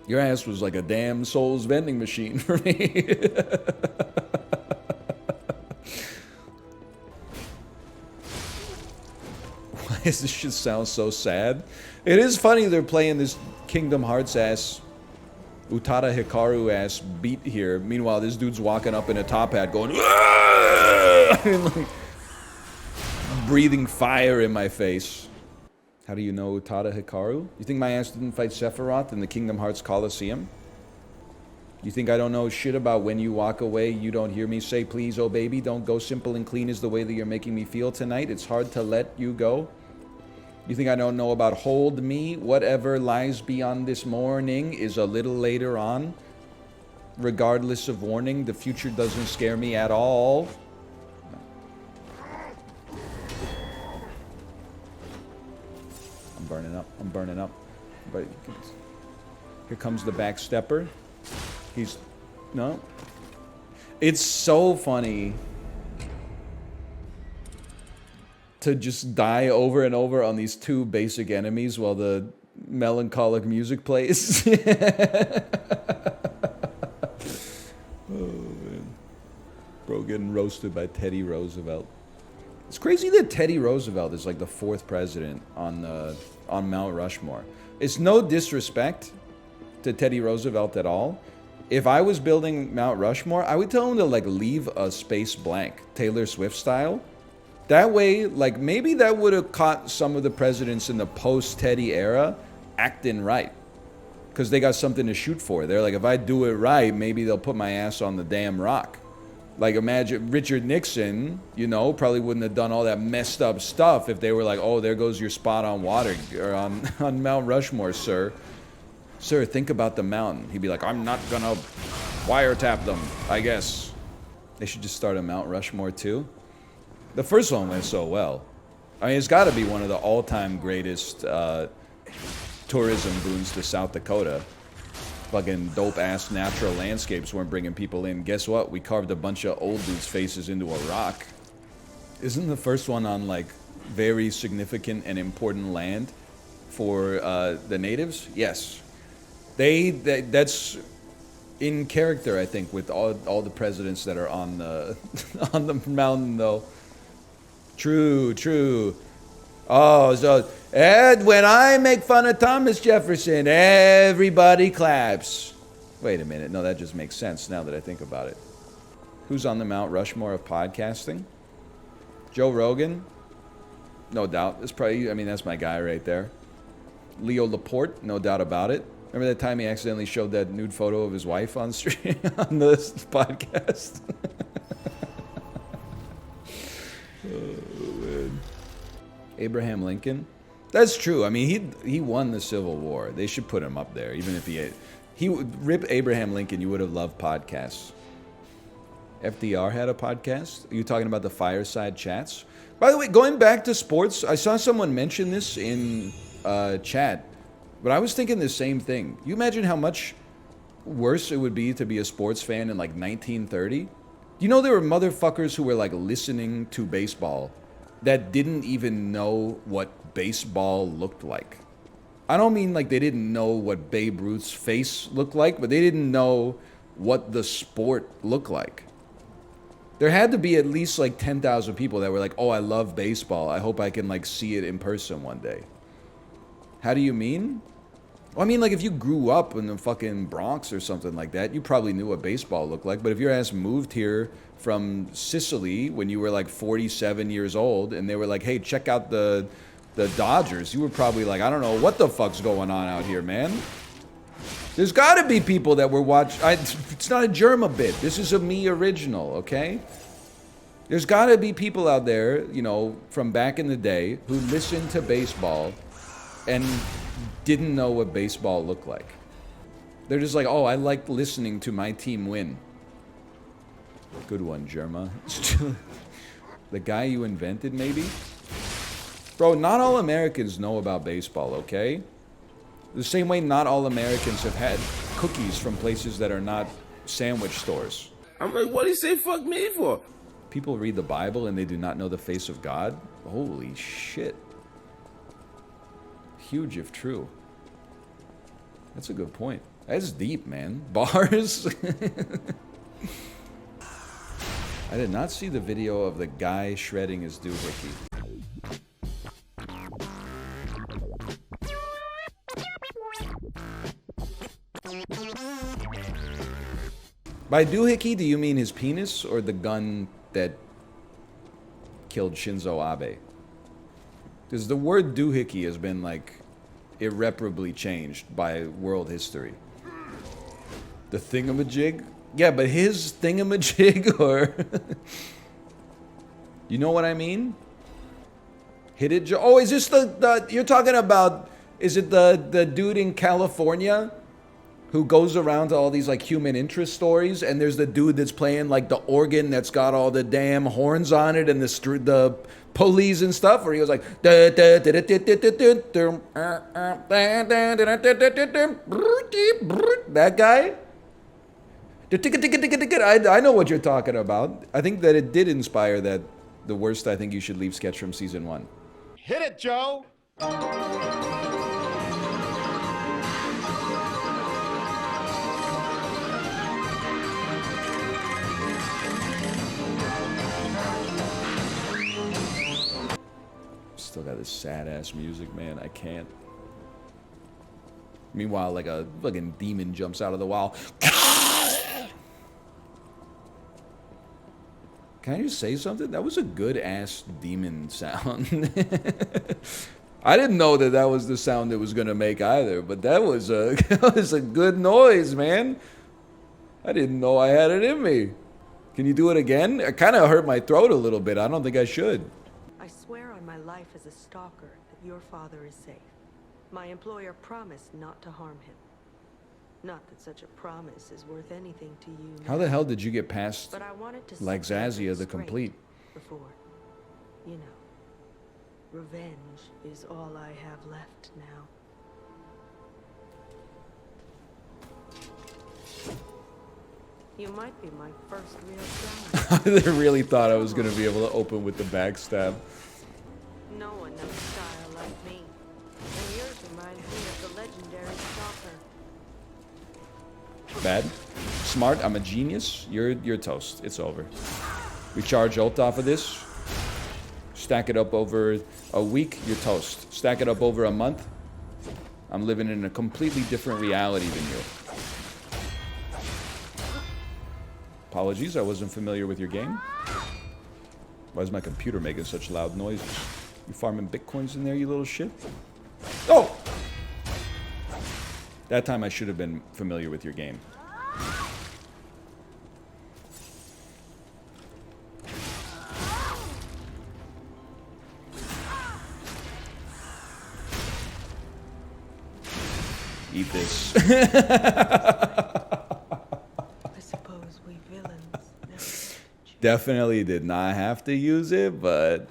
Your ass was like a damn Souls vending machine for me. Why does this shit sound so sad? It is funny they're playing this Kingdom Hearts ass, Utada Hikaru ass beat here. Meanwhile, this dude's walking up in a top hat going, and like, breathing fire in my face. How do you know Utada Hikaru? You think my ass didn't fight Sephiroth in the Kingdom Hearts Coliseum? You think I don't know shit about when you walk away, you don't hear me say, "Please, oh baby, don't go. Simple and clean is the way that you're making me feel tonight. It's hard to let you go." You think I don't know about hold me? Whatever lies beyond this morning is a little later on. Regardless of warning, the future doesn't scare me at all. I'm burning up. I'm burning up. But here comes the backstepper. He's... No. It's so funny to just die over and over on these 2 basic enemies while the melancholic music plays. Oh, man. Bro getting roasted by Teddy Roosevelt. It's crazy that Teddy Roosevelt is like the 4th president on Mount Rushmore. It's no disrespect to Teddy Roosevelt at all. If I was building Mount Rushmore, I would tell him to like leave a space blank, Taylor Swift style. That way, like maybe that would have caught some of the presidents in the post-Teddy era acting right. Because they got something to shoot for. They're like, if I do it right, maybe they'll put my ass on the damn rock. Like, imagine Richard Nixon, you know, probably wouldn't have done all that messed up stuff if they were like, "Oh, there goes your spot on water, or on Mount Rushmore, sir. Sir, think about the mountain." He'd be like, "I'm not gonna wiretap them, I guess." They should just start a Mount Rushmore too. The first one went so well. I mean, it's got to be one of the all-time greatest tourism boons to South Dakota. Fucking dope-ass natural landscapes weren't bringing people in. Guess what? We carved a bunch of old dudes' faces into a rock. Isn't the first one on, like, very significant and important land for the natives? Yes. That's in character, I think, with all the presidents that are on the on the mountain, though. True. Oh, so And when I make fun of Thomas Jefferson, everybody claps. Wait a minute. No, that just makes sense now that I think about it. Who's on the Mount Rushmore of podcasting? Joe Rogan? No doubt. That's probably, I mean, that's my guy right there. Leo Laporte? No doubt about it. Remember that time he accidentally showed that nude photo of his wife on stream on this podcast? Oh, man. Abraham Lincoln? That's true. I mean, he won the Civil War. They should put him up there, even if he would rip Abraham Lincoln. You would have loved podcasts. FDR had a podcast. Are you talking about the fireside chats? By the way, going back to sports, I saw someone mention this in chat, but I was thinking the same thing. You imagine how much worse it would be to be a sports fan in like 1930? You know there were motherfuckers who were like listening to baseball that didn't even know what baseball looked like. I don't mean like they didn't know what Babe Ruth's face looked like, but they didn't know what the sport looked like. There had to be at least like 10,000 people that were like, oh, I love baseball. I hope I can like see it in person one day. How do you mean? Well, I mean, like if you grew up in the fucking Bronx or something like that, you probably knew what baseball looked like. But if your ass moved here from Sicily when you were like 47 years old and they were like, hey, check out the Dodgers, you were probably like, I don't know what the fuck's going on out here, man. There's got to be people that were watching. It's not a Germa bit. This is a me original, okay? There's got to be people out there, you know, from back in the day who listened to baseball and didn't know what baseball looked like. They're just like, oh, I like listening to my team win. Good one, Germa. The guy you invented, maybe? Bro, not all Americans know about baseball, okay? The same way not all Americans have had cookies from places that are not sandwich stores. I'm like, what do you say fuck me for? People read the Bible and they do not know the face of God? Holy shit. Huge if true. That's a good point. That's deep, man. Bars? I did not see the video of the guy shredding his doohickey. By doohickey, do you mean his penis or the gun that killed Shinzo Abe? Because the word doohickey has been, like, irreparably changed by world history. The thingamajig? Yeah, but his thingamajig, or... You know what I mean? Hit it, Joe? Oh, is this the... You're talking about... Is it the dude in California who goes around to all these like human interest stories, and there's the dude that's playing like the organ that's got all the damn horns on it and the pulleys and stuff, where he was like that guy? I know what you're talking about. I think that it did inspire that the worst I think you should leave sketch from season 1. Hit it, Joe! Still got this sad-ass music, man. I can't. Meanwhile, like a fucking demon jumps out of the wall. Can I just say something? That was a good-ass demon sound. I didn't know that was the sound it was going to make either, but that was a good noise, man. I didn't know I had it in me. Can you do it again? It kind of hurt my throat a little bit. I don't think I should. I swear on my life as a stalker that your father is safe. My employer promised not to harm him. Not that such a promise is worth anything to you now. How the hell did you get past But I wanted to Laxazia the Complete? Before, you know, revenge is all I have left now. You might be my first real friend. I really thought I was going to be able to open with the backstab. No one knows style like me. And yours reminds me of the legendary stalker. Bad? Smart? I'm a genius? You're toast. It's over. We charge ult off of this. Stack it up over a week, you're toast. Stack it up over a month, I'm living in a completely different reality than you. Apologies, I wasn't familiar with your game. Why is my computer making such loud noises? You farming bitcoins in there, you little shit? Oh! That time I should have been familiar with your game. Eat this. I suppose we villains never change. Definitely did not have to use it, but...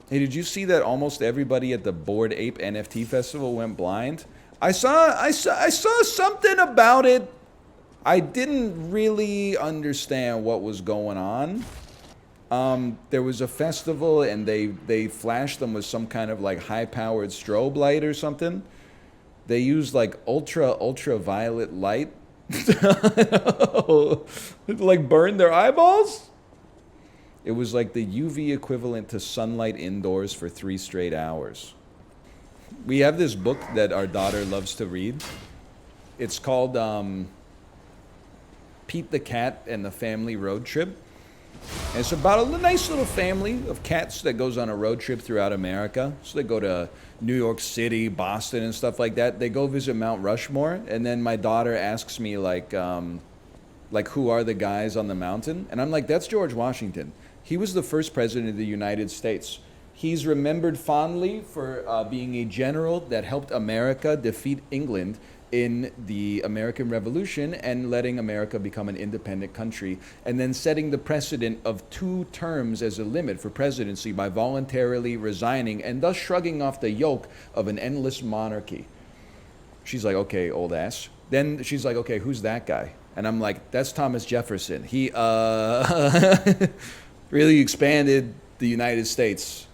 Hey, did you see that almost everybody at the Board Ape NFT festival went blind? I saw something about it. I didn't really understand what was going on. There was a festival and they flashed them with some kind of like high-powered strobe light or something. They used like ultraviolet light to like burn their eyeballs. It was like the UV equivalent to sunlight indoors for 3 straight hours. We have this book that our daughter loves to read. It's called Pete the Cat and the Family Road Trip. And it's about a nice little family of cats that goes on a road trip throughout America. So they go to New York City, Boston, and stuff like that. They go visit Mount Rushmore, and then my daughter asks me like who are the guys on the mountain? And I'm like, that's George Washington. He was the first president of the United States. He's remembered fondly for being a general that helped America defeat England in the American Revolution and letting America become an independent country, and then setting the precedent of 2 terms as a limit for presidency by voluntarily resigning and thus shrugging off the yoke of an endless monarchy. She's like, okay, old ass. Then she's like, okay, who's that guy? And I'm like, that's Thomas Jefferson. He really expanded the United States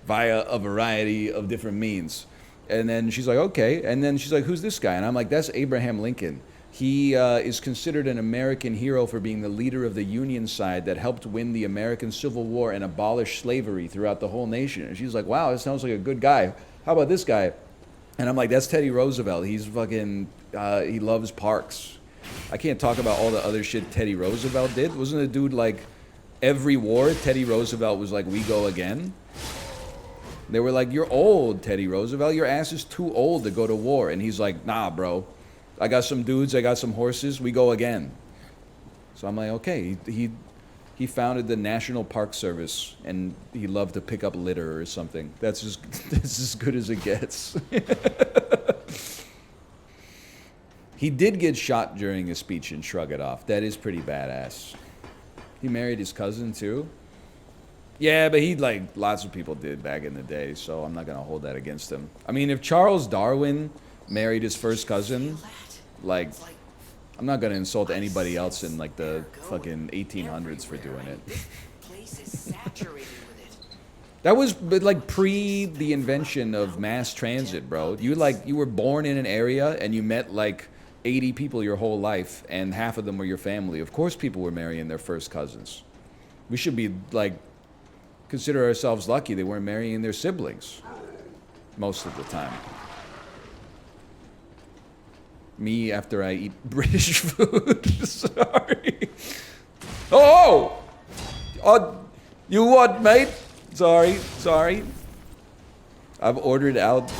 via a variety of different means. And then she's like, okay. And then she's like, who's this guy? And I'm like, that's Abraham Lincoln. He is considered an American hero for being the leader of the Union side that helped win the American Civil War and abolish slavery throughout the whole nation. And she's like, wow, that sounds like a good guy. How about this guy? And I'm like, that's Teddy Roosevelt. He's fucking, he loves parks. I can't talk about all the other shit Teddy Roosevelt did. Wasn't the dude like, every war, Teddy Roosevelt was like, we go again? They were like, you're old, Teddy Roosevelt. Your ass is too old to go to war. And he's like, nah, bro. I got some dudes. I got some horses. We go again. So I'm like, okay. He founded the National Park Service, and he loved to pick up litter or something. That's as good as it gets. He did get shot during a speech and shrug it off. That is pretty badass. He married his cousin, too. Yeah, but lots of people did back in the day, so I'm not going to hold that against him. I mean, if Charles Darwin married his first cousin, like, I'm not going to insult anybody else in, like, the fucking 1800s for doing it. That was, like, pre the invention of mass transit, bro. You were born in an area, and you met, like, 80 people your whole life, and half of them were your family. Of course people were marrying their first cousins. We should be, like, consider ourselves lucky they weren't marrying their siblings most of the time. Me after I eat British food. Sorry. Oh! You what, mate? Sorry. I've ordered out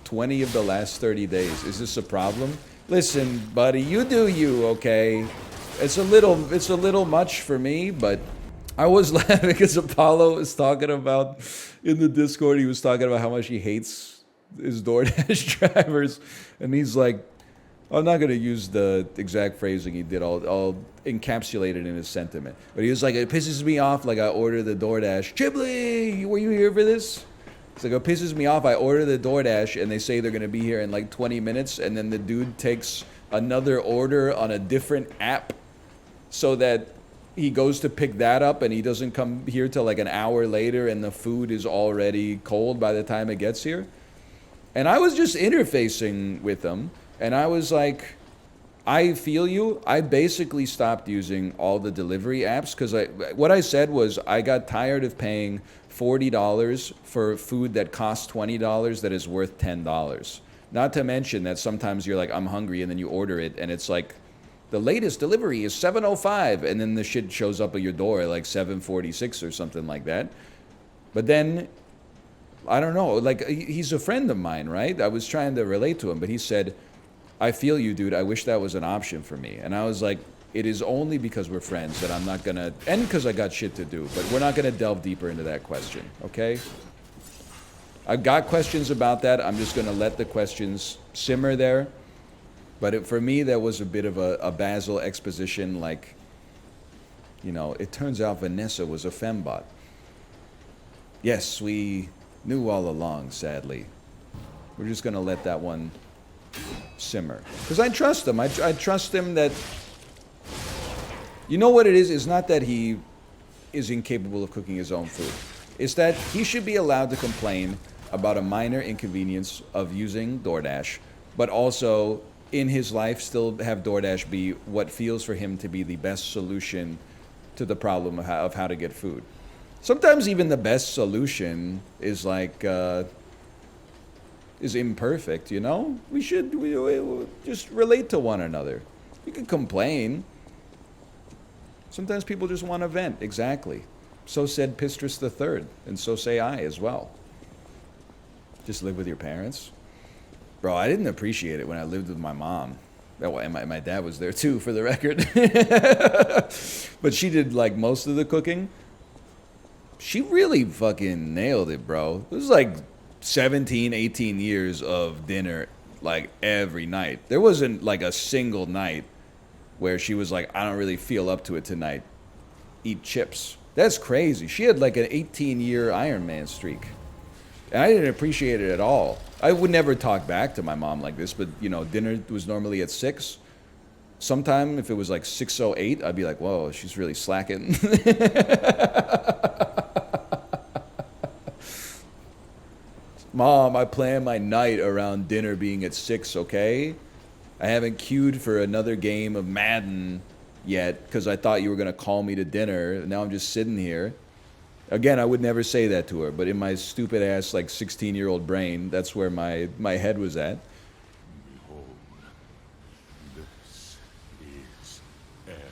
20 of the last 30 days. Is this a problem? Listen, buddy, you do you, okay? It's a little much for me, but I was laughing because Apollo was talking about, in the Discord, he was talking about how much he hates his Doordash drivers. And he's like, I'm not going to use the exact phrasing he did. I'll encapsulate it in his sentiment. But he was like, it pisses me off, like I order the Doordash. Chiblee, were you here for this? It's like, it pisses me off. I order the Doordash and they say they're going to be here in like 20 minutes. And then the dude takes another order on a different app so that he goes to pick that up and he doesn't come here till like an hour later and the food is already cold by the time it gets here. And I was just interfacing with him and I was like, I feel you. I basically stopped using all the delivery apps because what I said was I got tired of paying $40 for food that costs $20 that is worth $10. Not to mention that sometimes you're like, I'm hungry, and then you order it, and it's like, the latest delivery is 7:05, and then the shit shows up at your door at like 7:46 or something like that. But then, I don't know, like, he's a friend of mine, right? I was trying to relate to him, but he said, I feel you, dude. I wish that was an option for me. And I was like, it is only because we're friends that I'm not gonna, and because I got shit to do, but we're not gonna delve deeper into that question, okay? I've got questions about that. I'm just gonna let the questions simmer there. But for me, that was a bit of a Basil exposition, like, you know, it turns out Vanessa was a fembot. Yes, we knew all along, sadly. We're just gonna let that one simmer. Because I trust him. I trust him that... You know what it is? It's not that he is incapable of cooking his own food. It's that he should be allowed to complain about a minor inconvenience of using Doordash, but also in his life still have Doordash be what feels for him to be the best solution to the problem of how to get food. Sometimes even the best solution is like... is imperfect, you know? We just relate to one another. You can complain. Sometimes people just want to vent, exactly. So said Pistrus III, and so say I as well. Just live with your parents. Bro, I didn't appreciate it when I lived with my mom. Oh, and my dad was there too, for the record. But she did like most of the cooking. She really fucking nailed it, bro. It was like 17, 18 years of dinner like every night. There wasn't like a single night where she was like, I don't really feel up to it tonight. Eat chips. That's crazy. She had like an 18-year Iron Man streak. And I didn't appreciate it at all. I would never talk back to my mom like this, but you know, dinner was normally at 6. Sometime if it was like 6:08, I'd be like, whoa, she's really slacking. Mom, I plan my night around dinner being at 6, okay? I haven't queued for another game of Madden yet because I thought you were going to call me to dinner. Now I'm just sitting here. Again, I would never say that to her, but in my stupid ass, like 16-year-old brain, that's where my head was at. Behold, this is ergo.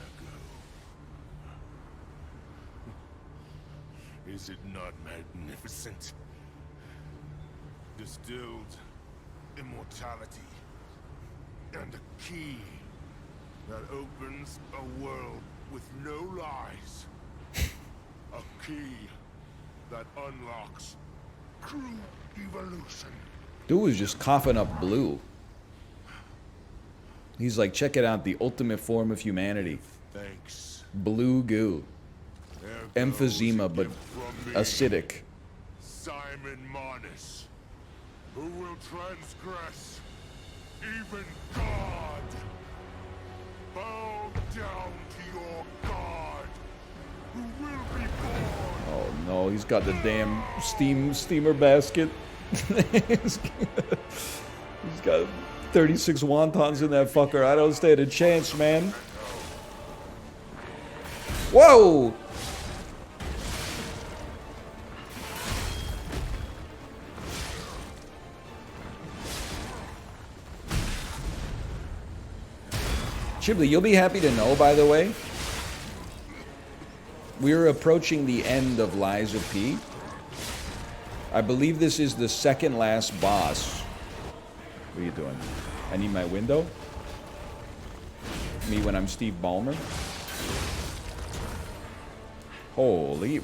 Is it not magnificent? Distilled immortality and a key that opens a world with no lies. A key that unlocks true evolution. Dude was just coughing up blue. He's like, check it out, the ultimate form of humanity. Thanks. Blue goo. Ergo Emphysema, is a but gift from me, acidic. Simon Marnus, who will transgress even God. Bow down to your God, who will be born. Oh no, he's got the damn steamer basket. He's got 36 wontons in that fucker. I don't stand a chance, man. Whoa! Chiblee, you'll be happy to know, by the way, we're approaching the end of Lies of P. I believe this is the second last boss. What are you doing? I need my window? Me when I'm Steve Ballmer? Holy...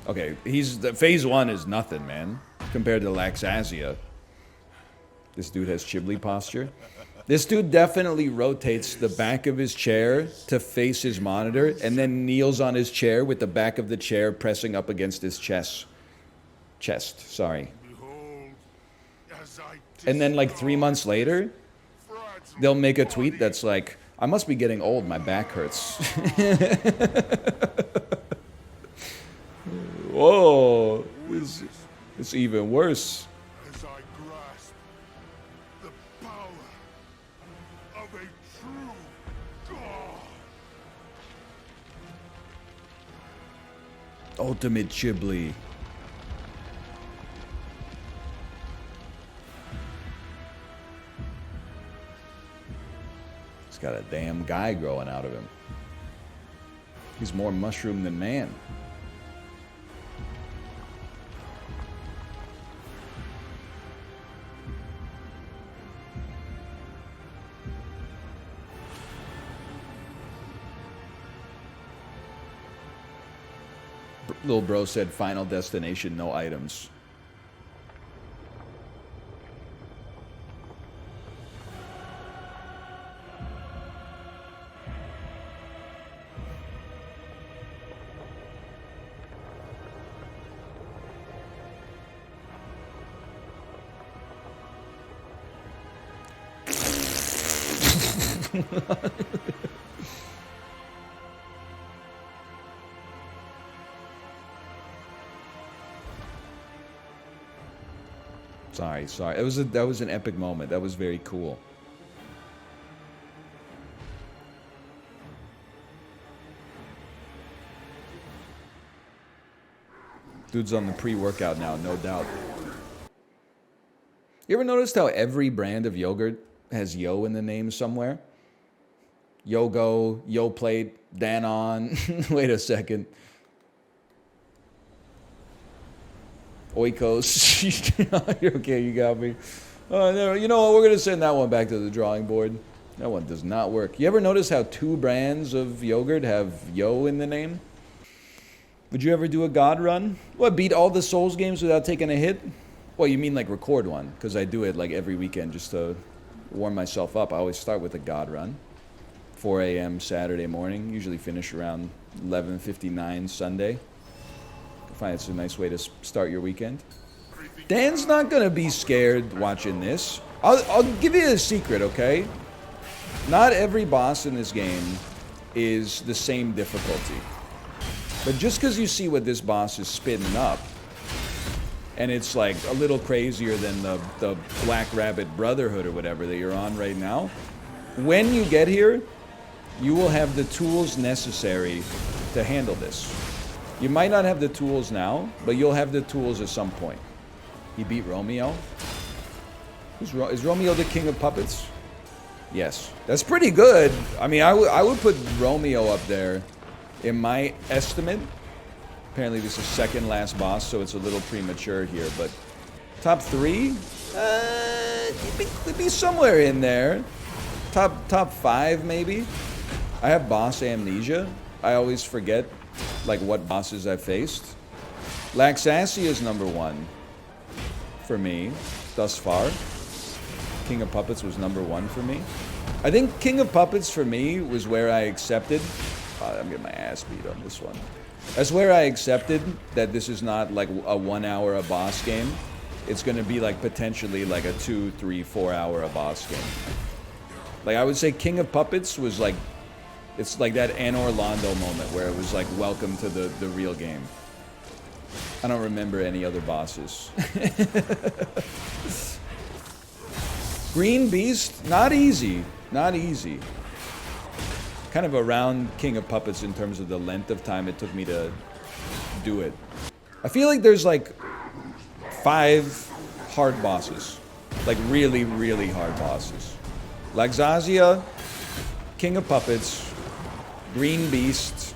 Okay, phase 1 is nothing, man, compared to Laxasia. This dude has Chiblee posture. This dude definitely rotates the back of his chair to face his monitor and then kneels on his chair with the back of the chair pressing up against his chest. Sorry. And then like 3 months later, they'll make a tweet that's like, I must be getting old, my back hurts. Whoa. It's even worse. as I grasp the power of a true god. Ultimate chiblee. He's got a damn guy growing out of him. He's more mushroom than man. Little bro said final destination, no items. Sorry. That was an epic moment. That was very cool. Dude's on the pre-workout now, no doubt. You ever noticed how every brand of yogurt has yo in the name somewhere? Yogo, Yo Plate, Danon. Wait a second. Oikos. Okay, you got me. No, you know what? We're going to send that one back to the drawing board. That one does not work. You ever notice how 2 brands of yogurt have yo in the name? Would you ever do a God run? What, beat all the Souls games without taking a hit? Well, you mean like record one, because I do it like every weekend just to warm myself up. I always start with a God run. 4 a.m. Saturday morning. Usually finish around 11:59 Sunday. I find it's a nice way to start your weekend. Dan's not going to be scared watching this. I'll give you a secret, okay? Not every boss in this game is the same difficulty. But just because you see what this boss is spitting up, and it's like a little crazier than the Black Rabbit Brotherhood or whatever that you're on right now, when you get here, you will have the tools necessary to handle this. You might not have the tools now, but you'll have the tools at some point. He beat Romeo. Is Romeo the king of puppets? Yes. That's pretty good. I mean, I would put Romeo up there in my estimate. Apparently this is second last boss, so it's a little premature here, but top 3? It'd be somewhere in there. Top 5 maybe. I have boss amnesia. I always forget like what bosses I've faced. Laxasia is number 1 for me thus far. King of Puppets was number 1 for me. I think King of Puppets for me was where I accepted. I'm getting my ass beat on this one. That's where I accepted that this is not like a 1 hour a boss game. It's going to be like potentially like a 2, 3, 4 hour a boss game. Like I would say King of Puppets was like, it's like that ARNOLD moment where it was like welcome to the real game. I don't remember any other bosses. Green Beast, not easy. Not easy. Kind of around King of Puppets in terms of the length of time it took me to do it. I feel like there's like 5 hard bosses. Like really, really hard bosses. Laxasia, King of Puppets, Green Beast.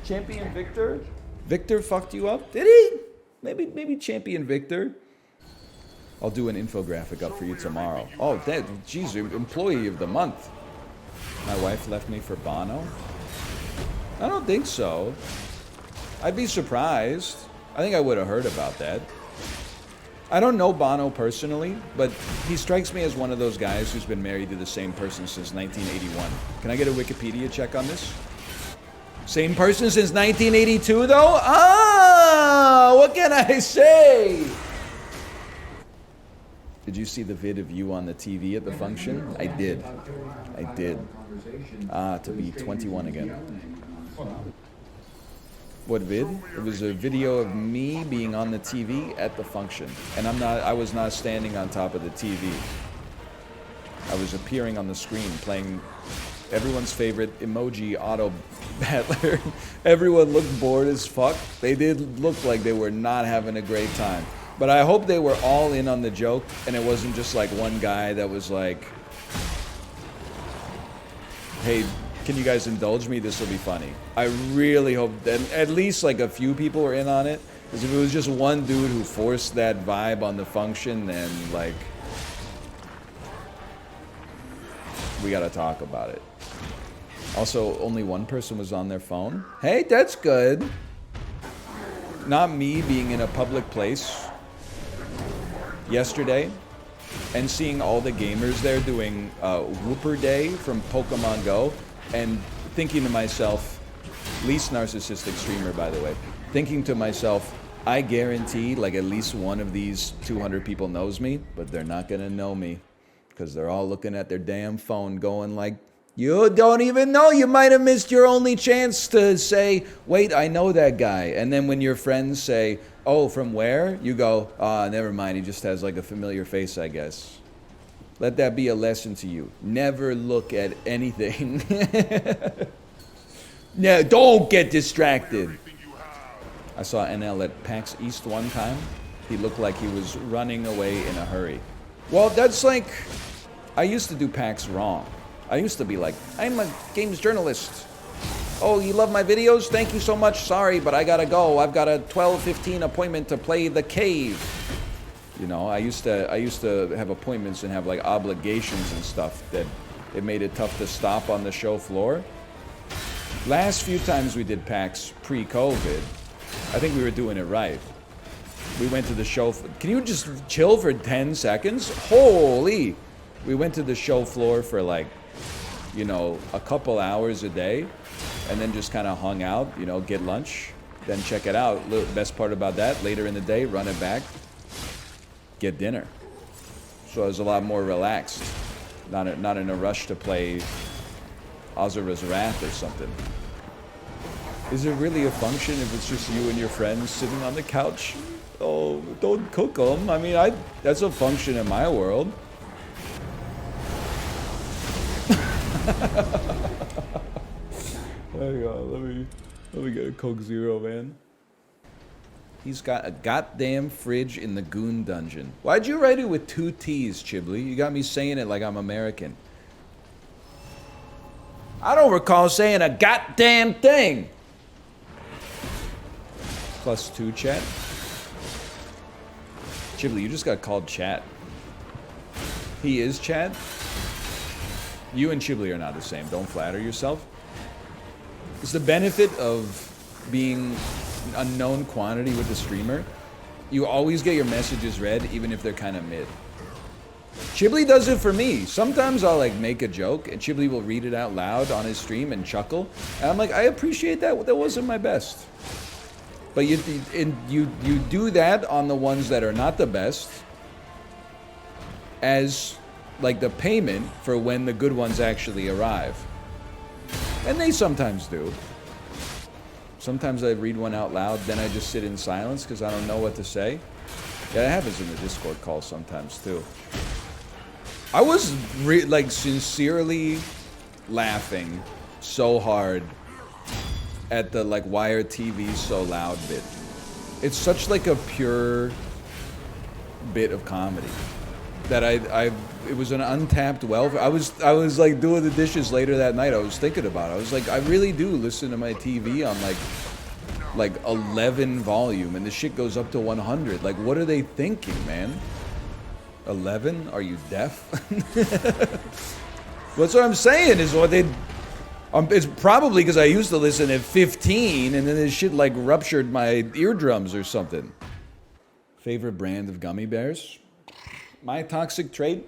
Champion Victor? Victor fucked you up? Did he? Maybe Champion Victor. I'll do an infographic up for you tomorrow. Oh, that, geez, employee of the month. My wife left me for Bono? I don't think so. I'd be surprised. I think I would have heard about that. I don't know Bono personally, but he strikes me as one of those guys who's been married to the same person since 1981. Can I get a Wikipedia check on this? Same person since 1982, though? Ah! What can I say? Did you see the vid of you on the TV at the function? I did. I did. Ah, to be 21 again. What vid? It was a video of me being on the TV at the function. And I was not standing on top of the TV. I was appearing on the screen playing everyone's favorite emoji auto battler. Everyone looked bored as fuck. They did look like they were not having a great time. But I hope they were all in on the joke and it wasn't just like one guy that was like, hey, can you guys indulge me? This will be funny. I really hope that at least like a few people were in on it. Because if it was just one dude who forced that vibe on the function, then like, we gotta talk about it. Also, only one person was on their phone. Hey, that's good. Not me being in a public place yesterday and seeing all the gamers there doing Whooper Day from Pokemon Go. And thinking to myself, least narcissistic streamer, by the way, thinking to myself, I guarantee like at least one of these 200 people knows me, but they're not gonna know me because they're all looking at their damn phone going like, you don't even know, you might have missed your only chance to say, wait, I know that guy. And then when your friends say, oh, from where? You go, never mind, he just has like a familiar face, I guess. Let that be a lesson to you. Never look at anything. No, don't get distracted. I saw NL at PAX East one time. He looked like he was running away in a hurry. Well, that's like, I used to do PAX wrong. I used to be like, I'm a games journalist. Oh, you love my videos? Thank you so much. Sorry, but I gotta go. I've got a 12:15 appointment to play The Cave. You know, I used to have appointments and have like obligations and stuff that it made it tough to stop on the show floor. Last few times we did PAX pre-COVID, I think we were doing it right. We went to the show. Can you just chill for 10 seconds? Holy! We went to the show floor for like, you know, a couple hours a day and then just kind of hung out, you know, get lunch, then check it out. Best part about that, later in the day, run it back, get dinner. So I was a lot more relaxed, not in a rush to play Azura's Wrath or something. Is it really a function if it's just you and your friends sitting on the couch? Oh, don't cook them. I mean, that's a function in my world. Hang on, let me get a Coke Zero, man. He's got a goddamn fridge in the Goon Dungeon. Why'd you write it with 2 T's, Chiblee? You got me saying it like I'm American. I don't recall saying a goddamn thing. +2 chat. Chiblee, you just got called chat. He is chat. You and Chiblee are not the same. Don't flatter yourself. It's the benefit of being a known quantity with the streamer. You always get your messages read, even if they're kind of mid. Chiblee does it for me. Sometimes I'll like make a joke and Chiblee will read it out loud on his stream and chuckle. And I'm like, I appreciate that. That wasn't my best. But you do that on the ones that are not the best as like the payment for when the good ones actually arrive. And they sometimes do. Sometimes I read one out loud, then I just sit in silence because I don't know what to say. Yeah, it happens in the Discord call sometimes too. I was like sincerely laughing so hard at the like why are TVs so loud bit. It's such like a pure bit of comedy that it was an untapped well. I was like doing the dishes later that night. I was thinking about it. I was like, I really do listen to my TV on like 11 volume and the shit goes up to 100. Like, what are they thinking, man? 11? Are you deaf? That's what I'm saying is what they... it's probably because I used to listen at 15 and then this shit like ruptured my eardrums or something. Favorite brand of gummy bears? My toxic trait?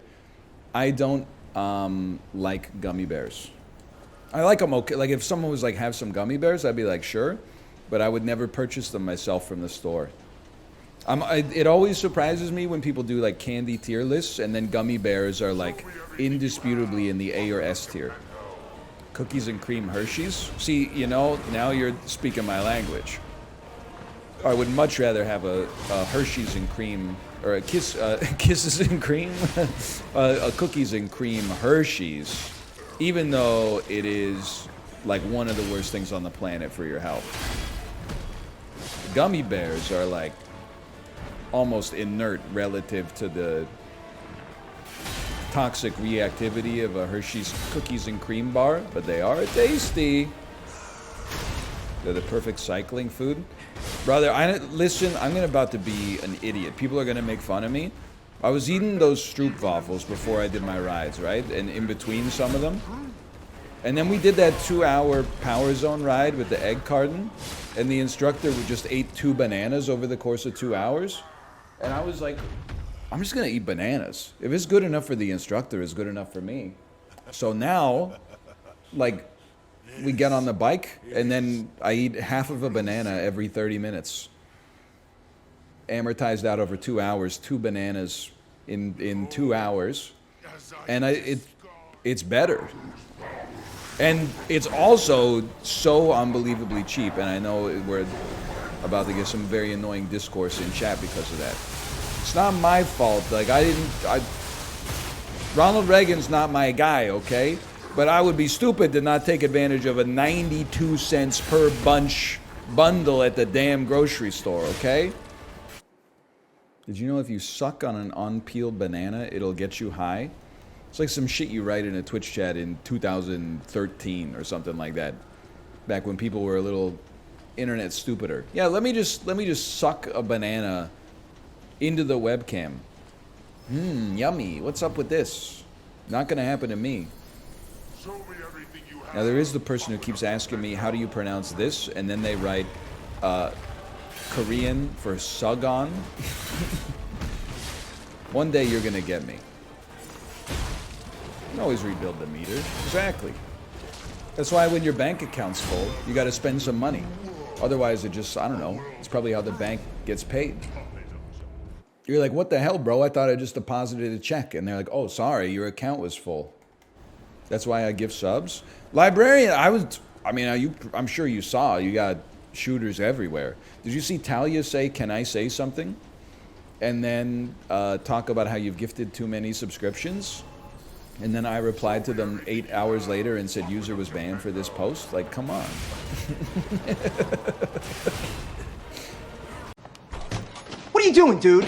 I don't like gummy bears. I like them okay. Like if someone was like, have some gummy bears, I'd be like, sure. But I would never purchase them myself from the store. It always surprises me when people do like candy tier lists and then gummy bears are like indisputably in the A or S tier. Cookies and cream Hershey's? See, you know, now you're speaking my language. I would much rather have a Hershey's and cream, or a Kisses and cream, a cookies and cream Hershey's, even though it is like one of the worst things on the planet for your health. Gummy bears are like almost inert relative to the toxic reactivity of a Hershey's cookies and cream bar, but they are tasty. They're the perfect cycling food. Brother, listen, I'm about to be an idiot. People are gonna make fun of me. I was eating those Stroopwafels before I did my rides, right? And in between some of them. And then we did that 2-hour Power Zone ride with the egg carton. And the instructor just ate 2 bananas over the course of 2 hours. And I was like, I'm just gonna eat bananas. If it's good enough for the instructor, it's good enough for me. So now, like, we get on the bike, and then I eat half of a banana every 30 minutes. Amortized out over 2 hours, 2 bananas in 2 hours. And it's better. And it's also so unbelievably cheap, and I know we're about to get some very annoying discourse in chat because of that. It's not my fault. Like, Ronald Reagan's not my guy, okay? But I would be stupid to not take advantage of a 92 cents per bunch bundle at the damn grocery store, okay? Did you know if you suck on an unpeeled banana, it'll get you high? It's like some shit you write in a Twitch chat in 2013 or something like that. Back when people were a little internet stupider. Yeah, let me just suck a banana into the webcam. Yummy. What's up with this? Not gonna happen to me. Show me everything you have. Now there is the person who keeps asking me, how do you pronounce this? And then they write Korean for sugon. One day you're gonna get me. You can always rebuild the meter. Exactly. That's why when your bank account's full, you gotta spend some money. Otherwise it just, I don't know, it's probably how the bank gets paid. You're like, what the hell, bro? I thought I just deposited a check. And they're like, oh, sorry, your account was full. That's why I give subs. Librarian, I'm sure you saw, you got shooters everywhere. Did you see Talia say, can I say something? And then talk about how you've gifted too many subscriptions? And then I replied to them 8 hours later and said, user was banned for this post? Like, come on. What are you doing, dude?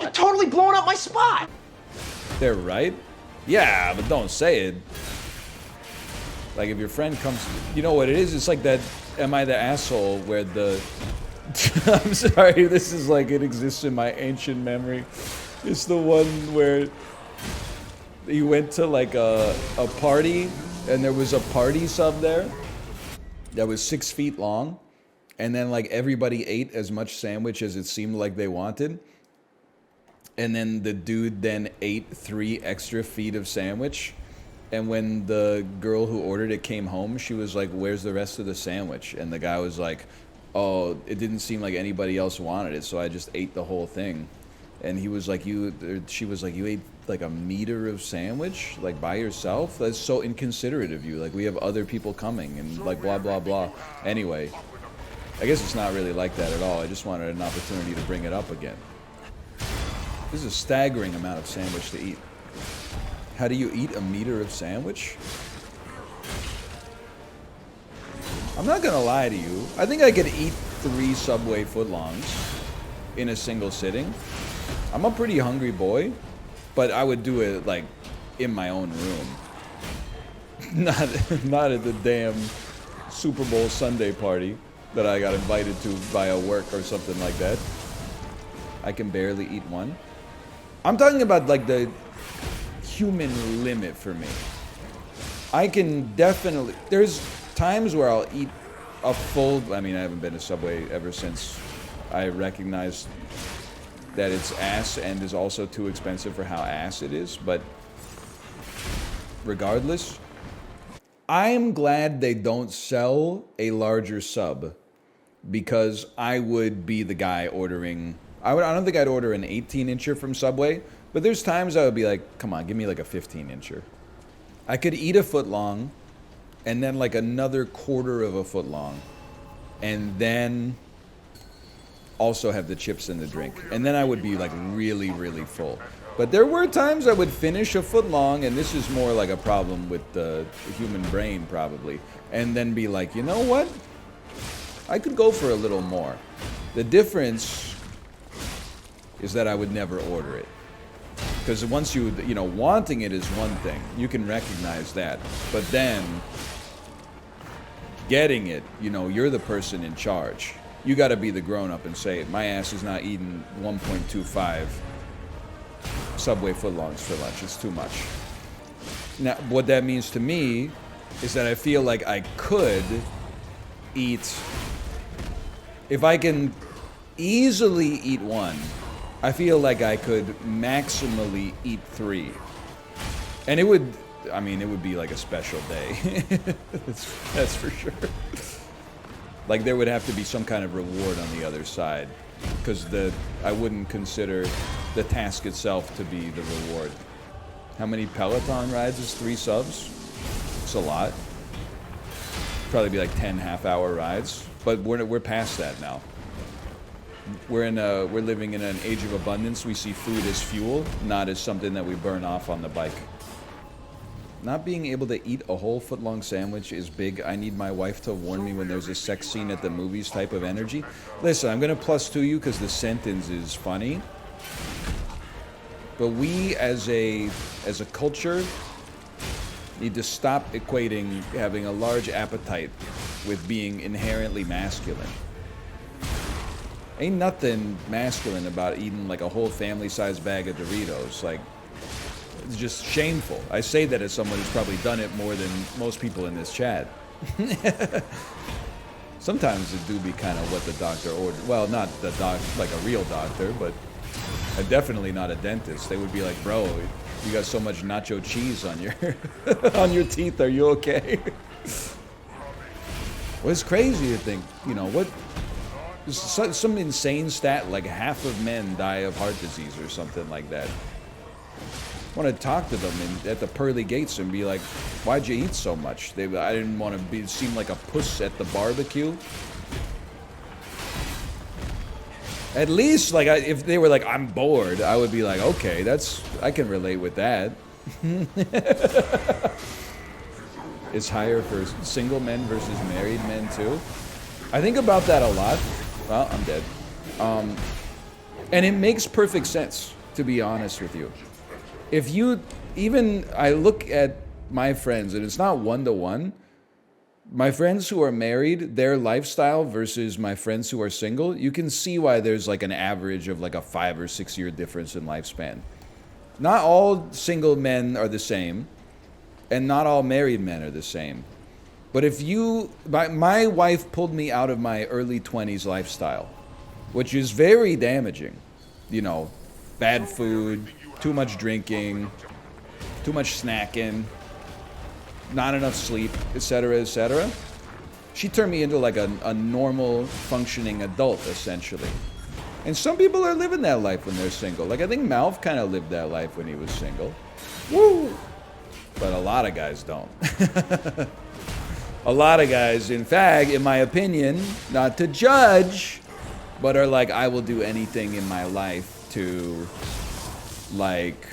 You're totally blowing up my spot. They're right. Yeah, but don't say it. Like, if your friend comes... You know what it is? It's like that Am I the Asshole where the... I'm sorry, this is like, it exists in my ancient memory. It's the one where you went to like a party and there was a party sub there that was 6 feet long. And then like everybody ate as much sandwich as it seemed like they wanted. And then the dude then ate 3 extra feet of sandwich. And when the girl who ordered it came home, she was like, where's the rest of the sandwich? And the guy was like, oh, it didn't seem like anybody else wanted it, so I just ate the whole thing. And he was like, she was like, you ate like a meter of sandwich, like by yourself? That's so inconsiderate of you. Like, we have other people coming and like blah, blah, blah. Anyway, I guess it's not really like that at all. I just wanted an opportunity to bring it up again. This is a staggering amount of sandwich to eat. How do you eat a meter of sandwich? I'm not gonna lie to you. I think I could eat 3 Subway footlongs in a single sitting. I'm a pretty hungry boy, but I would do it like in my own room. Not at the damn Super Bowl Sunday party that I got invited to via work or something like that. I can barely eat one. I'm talking about like the human limit for me. I can definitely, there's times where I'll eat a full, I mean, I haven't been to Subway ever since I recognized that it's ass and is also too expensive for how ass it is, but regardless, I'm glad they don't sell a larger sub because I would be the guy ordering, I don't think I'd order an 18-incher from Subway, but there's times I would be like, come on, give me like a 15-incher. I could eat a foot long and then like another quarter of a foot long and then also have the chips and the drink. And then I would be like really, really full. But there were times I would finish a foot long, and this is more like a problem with the human brain probably, and then be like, you know what? I could go for a little more. The difference is that I would never order it. Because once you know, wanting it is one thing. You can recognize that. But then, getting it, you know, you're the person in charge. You got to be the grown-up and say, my ass is not eating 1.25 Subway footlongs for lunch. It's too much. Now, what that means to me is that I feel like I could eat... If I can easily eat one, I feel like I could maximally eat 3. And it would, I mean, it would be like a special day. That's for sure. Like there would have to be some kind of reward on the other side. Because I wouldn't consider the task itself to be the reward. How many Peloton rides is 3 subs? It's a lot. Probably be like 10 half-hour rides. But we're past that now. We're living in an age of abundance. We see food as fuel, not as something that we burn off on the bike. Not being able to eat a whole foot-long sandwich is big. I need my wife to warn me when there's a sex scene at the movies type of energy. Listen, I'm going to +2 you because the sentence is funny. But we as a culture need to stop equating having a large appetite with being inherently masculine. Ain't nothing masculine about eating like a whole family-sized bag of Doritos. Like, it's just shameful. I say that as someone who's probably done it more than most people in this chat. Sometimes it do be kind of what the doctor ordered. Well, not the like a real doctor, but definitely not a dentist. They would be like, bro, you got so much nacho cheese on your on your teeth. Are you okay? Well, it's crazy to think, you know, what some insane stat like half of men die of heart disease or something like that. I want to talk to them at the pearly gates and be like, why'd you eat so much? I didn't want to seem like a puss at the barbecue. At least, like, if they were like, I'm bored, I would be like, okay, I can relate with that. It's higher for single men versus married men, too. I think about that a lot. Well, I'm dead. And it makes perfect sense, to be honest with you. If you, I look at my friends, and it's not one-to-one. My friends who are married, their lifestyle versus my friends who are single, you can see why there's like an average of like a 5 or 6 year difference in lifespan. Not all single men are the same, and not all married men are the same. But if my wife pulled me out of my early 20s lifestyle, which is very damaging. You know, bad food, too much drinking, too much snacking, not enough sleep, etc., etc. She turned me into like a normal, functioning adult, essentially. And some people are living that life when they're single. Like, I think Malf kind of lived that life when he was single. Woo! But a lot of guys don't. A lot of guys, in fact, in my opinion, not to judge, but are like, I will do anything in my life to, like,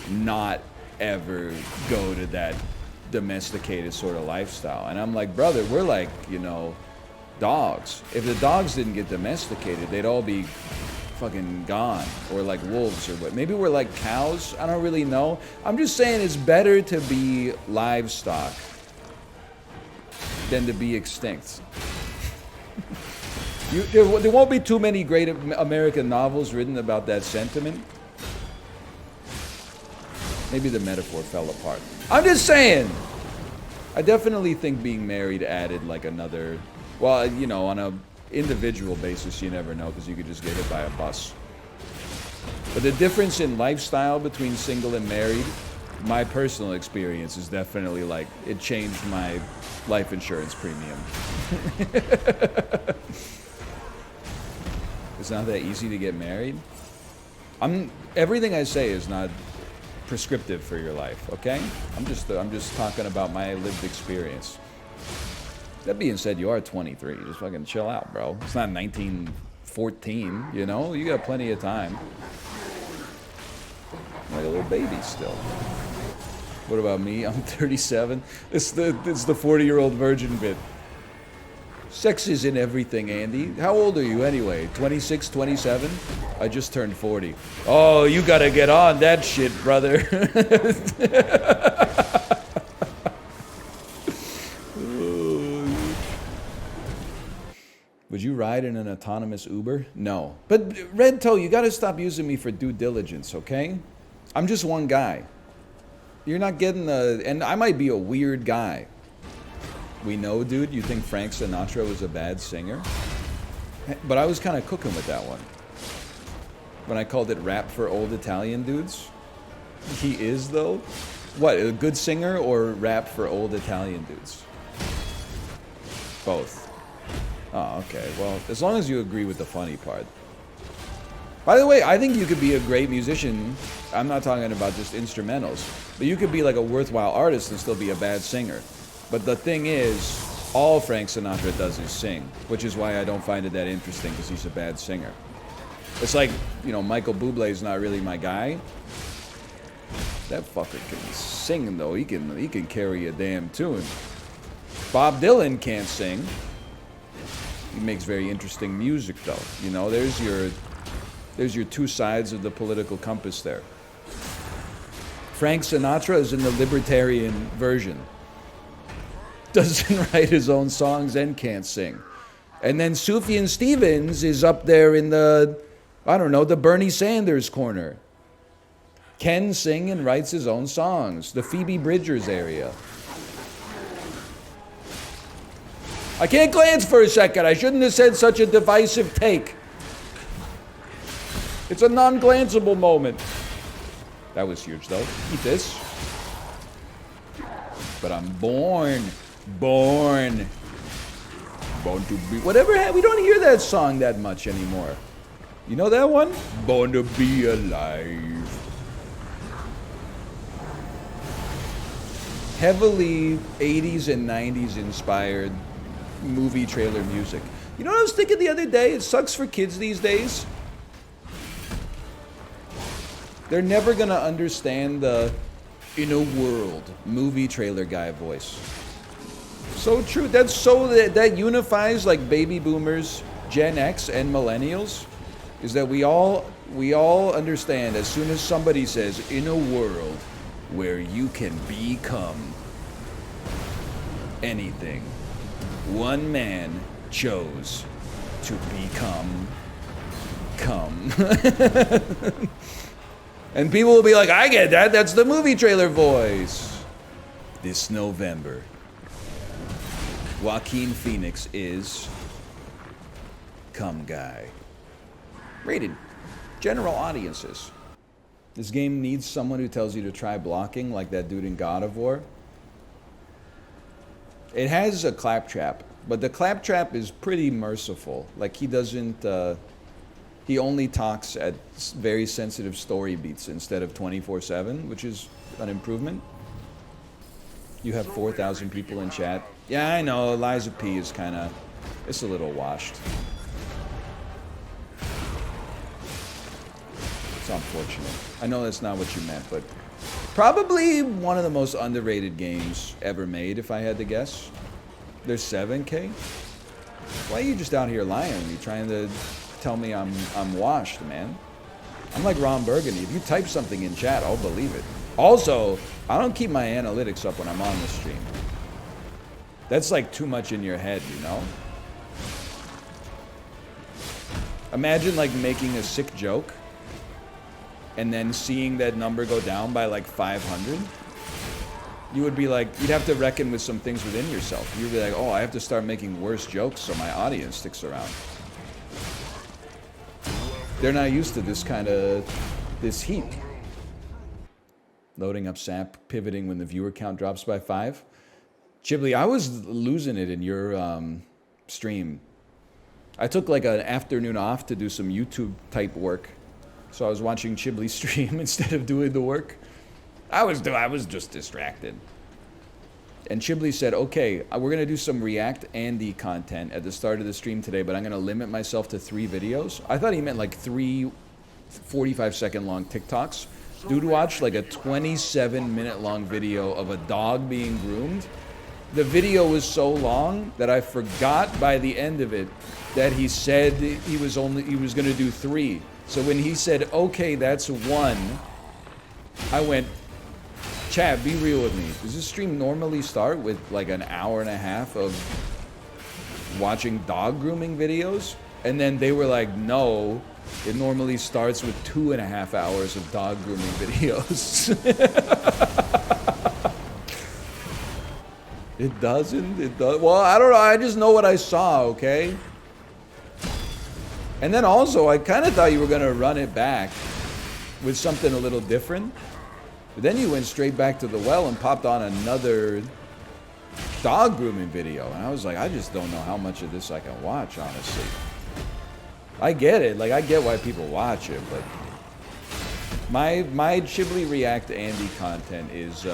not ever go to that domesticated sort of lifestyle. And I'm like, brother, we're like, you know, dogs. If the dogs didn't get domesticated, they'd all be fucking gone, or like wolves or what. Maybe we're like cows. I don't really know. I'm just saying it's better to be livestock than to be extinct. There won't be too many great American novels written about that sentiment. Maybe the metaphor fell apart. I'm just saying. I definitely think being married added like another, well, you know, on a individual basis, you never know, because you could just get hit by a bus. But the difference in lifestyle between single and married, my personal experience is definitely like, it changed my life insurance premium. It's not that easy to get married. Everything I say is not prescriptive for your life, okay? I'm just talking about my lived experience. That being said, you are 23. Just fucking chill out, bro. It's not 1914, you know? You got plenty of time. Like a little baby still. What about me? I'm 37. It's the 40-year-old virgin bit. Sex is in everything, Andy. How old are you anyway? 26, 27? I just turned 40. Oh, you gotta get on that shit, brother. Would you ride in an autonomous Uber? No. But Red Toe, you gotta stop using me for due diligence, okay? I'm just one guy. You're not getting the... And I might be a weird guy. We know, dude, you think Frank Sinatra was a bad singer? But I was kind of cooking with that one. When I called it rap for old Italian dudes. He is, though? What, a good singer or rap for old Italian dudes? Both. Oh, okay. Well, as long as you agree with the funny part. By the way, I think you could be a great musician. I'm not talking about just instrumentals. But you could be like a worthwhile artist and still be a bad singer. But the thing is, all Frank Sinatra does is sing. Which is why I don't find it that interesting, because he's a bad singer. It's like, you know, Michael Bublé is not really my guy. That fucker can sing, though. He can carry a damn tune. Bob Dylan can't sing. He makes very interesting music, though. You know, there's your two sides of the political compass there. Frank Sinatra is in the libertarian version. Doesn't write his own songs and can't sing. And then Sufjan Stevens is up there in the, I don't know, the Bernie Sanders corner. Can sing and writes his own songs. The Phoebe Bridgers area. I can't glance for a second. I shouldn't have said such a divisive take. It's a non-glanceable moment. That was huge, though. Eat this. But I'm born to be... Whatever, we don't hear that song that much anymore. You know that one? Born to be alive. Heavily 80s and 90s inspired movie trailer music. You know what I was thinking the other day? It sucks for kids these days. They're never gonna understand the "in a world" movie trailer guy voice. So true. That's so that unifies like baby boomers, Gen X, and millennials. Is that we all understand as soon as somebody says "in a world where you can become anything," one man chose to become cum. And people will be like, I get that. That's the movie trailer voice. This November, Joaquin Phoenix is cum guy. Rated general audiences. This game needs someone who tells you to try blocking like that dude in God of War. It has a claptrap, but the claptrap is pretty merciful. Like he doesn't... He only talks at very sensitive story beats instead of 24/7, which is an improvement. You have 4,000 people in chat. Yeah, I know, Eliza P is kind of... It's a little washed. It's unfortunate. I know that's not what you meant, but... Probably one of the most underrated games ever made, if I had to guess. There's 7K? Why are you just out here lying? Are you trying to... tell me I'm washed, man? I'm like Ron Burgundy. If you type something in chat, I'll believe it. Also, I don't keep my analytics up when I'm on the stream. That's like too much in your head, you know? Imagine like making a sick joke and then seeing that number go down by like 500. You would be like, you'd have to reckon with some things within yourself. You'd be like, oh, I have to start making worse jokes so my audience sticks around. They're not used to this kind of, this heat. Loading up SAP, pivoting when the viewer count drops by 5. Chiblee, I was losing it in your stream. I took like an afternoon off to do some YouTube type work. So I was watching Chiblee stream instead of doing the work. I was just distracted. And Chiblee said, okay, we're going to do some React Andy content at the start of the stream today, but I'm going to limit myself to 3 videos. I thought he meant like 3 45-second long TikToks. Dude watched like a 27-minute long video of a dog being groomed. The video was so long that I forgot by the end of it that he said he was going to do 3. So when he said, okay, that's 1, I went, Chad, be real with me. Does this stream normally start with like an hour and a half of watching dog grooming videos? And then they were like, no, it normally starts with 2.5 hours of dog grooming videos. It doesn't? It does? Well, I don't know. I just know what I saw, okay? And then also, I kind of thought you were going to run it back with something a little different. But then you went straight back to the well and popped on another dog grooming video. And I was like, I just don't know how much of this I can watch, honestly. I get it. Like, I get why people watch it, but my Chiblee React Andy content is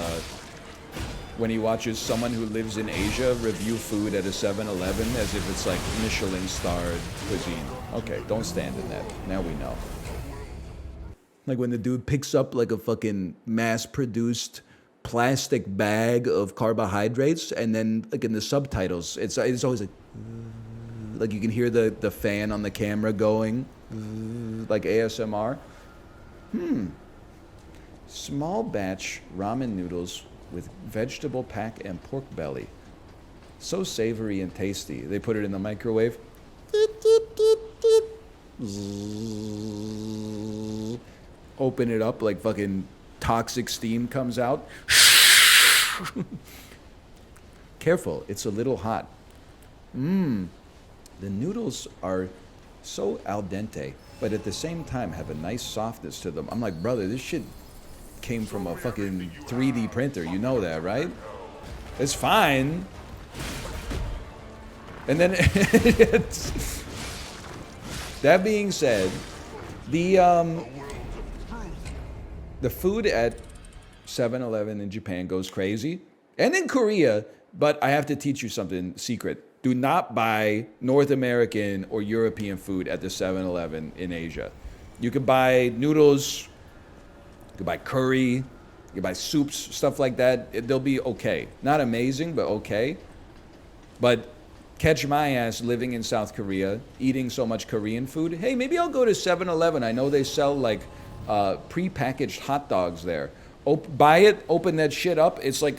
when he watches someone who lives in Asia review food at a 7-Eleven as if it's like Michelin-starred cuisine. Okay, don't stand in that. Now we know. Like when the dude picks up like a fucking mass-produced plastic bag of carbohydrates, and then like in the subtitles, it's always like you can hear the fan on the camera going, like ASMR. Small batch ramen noodles with vegetable pack and pork belly. So savory and tasty. They put it in the microwave. Open it up, like fucking toxic steam comes out. Careful, it's a little hot. The noodles are so al dente, but at the same time have a nice softness to them. I'm like, brother, this shit came from a fucking 3D printer. You know that, right? It's fine. And then, that being said, the food at 7-Eleven in Japan goes crazy. And in Korea, but I have to teach you something secret. Do not buy North American or European food at the 7-Eleven in Asia. You could buy noodles, you could buy curry, you could buy soups, stuff like that. They'll be okay. Not amazing, but okay. But catch my ass living in South Korea, eating so much Korean food. Hey, maybe I'll go to 7-Eleven. I know they sell like pre-packaged hot dogs there. Buy it, open that shit up. It's like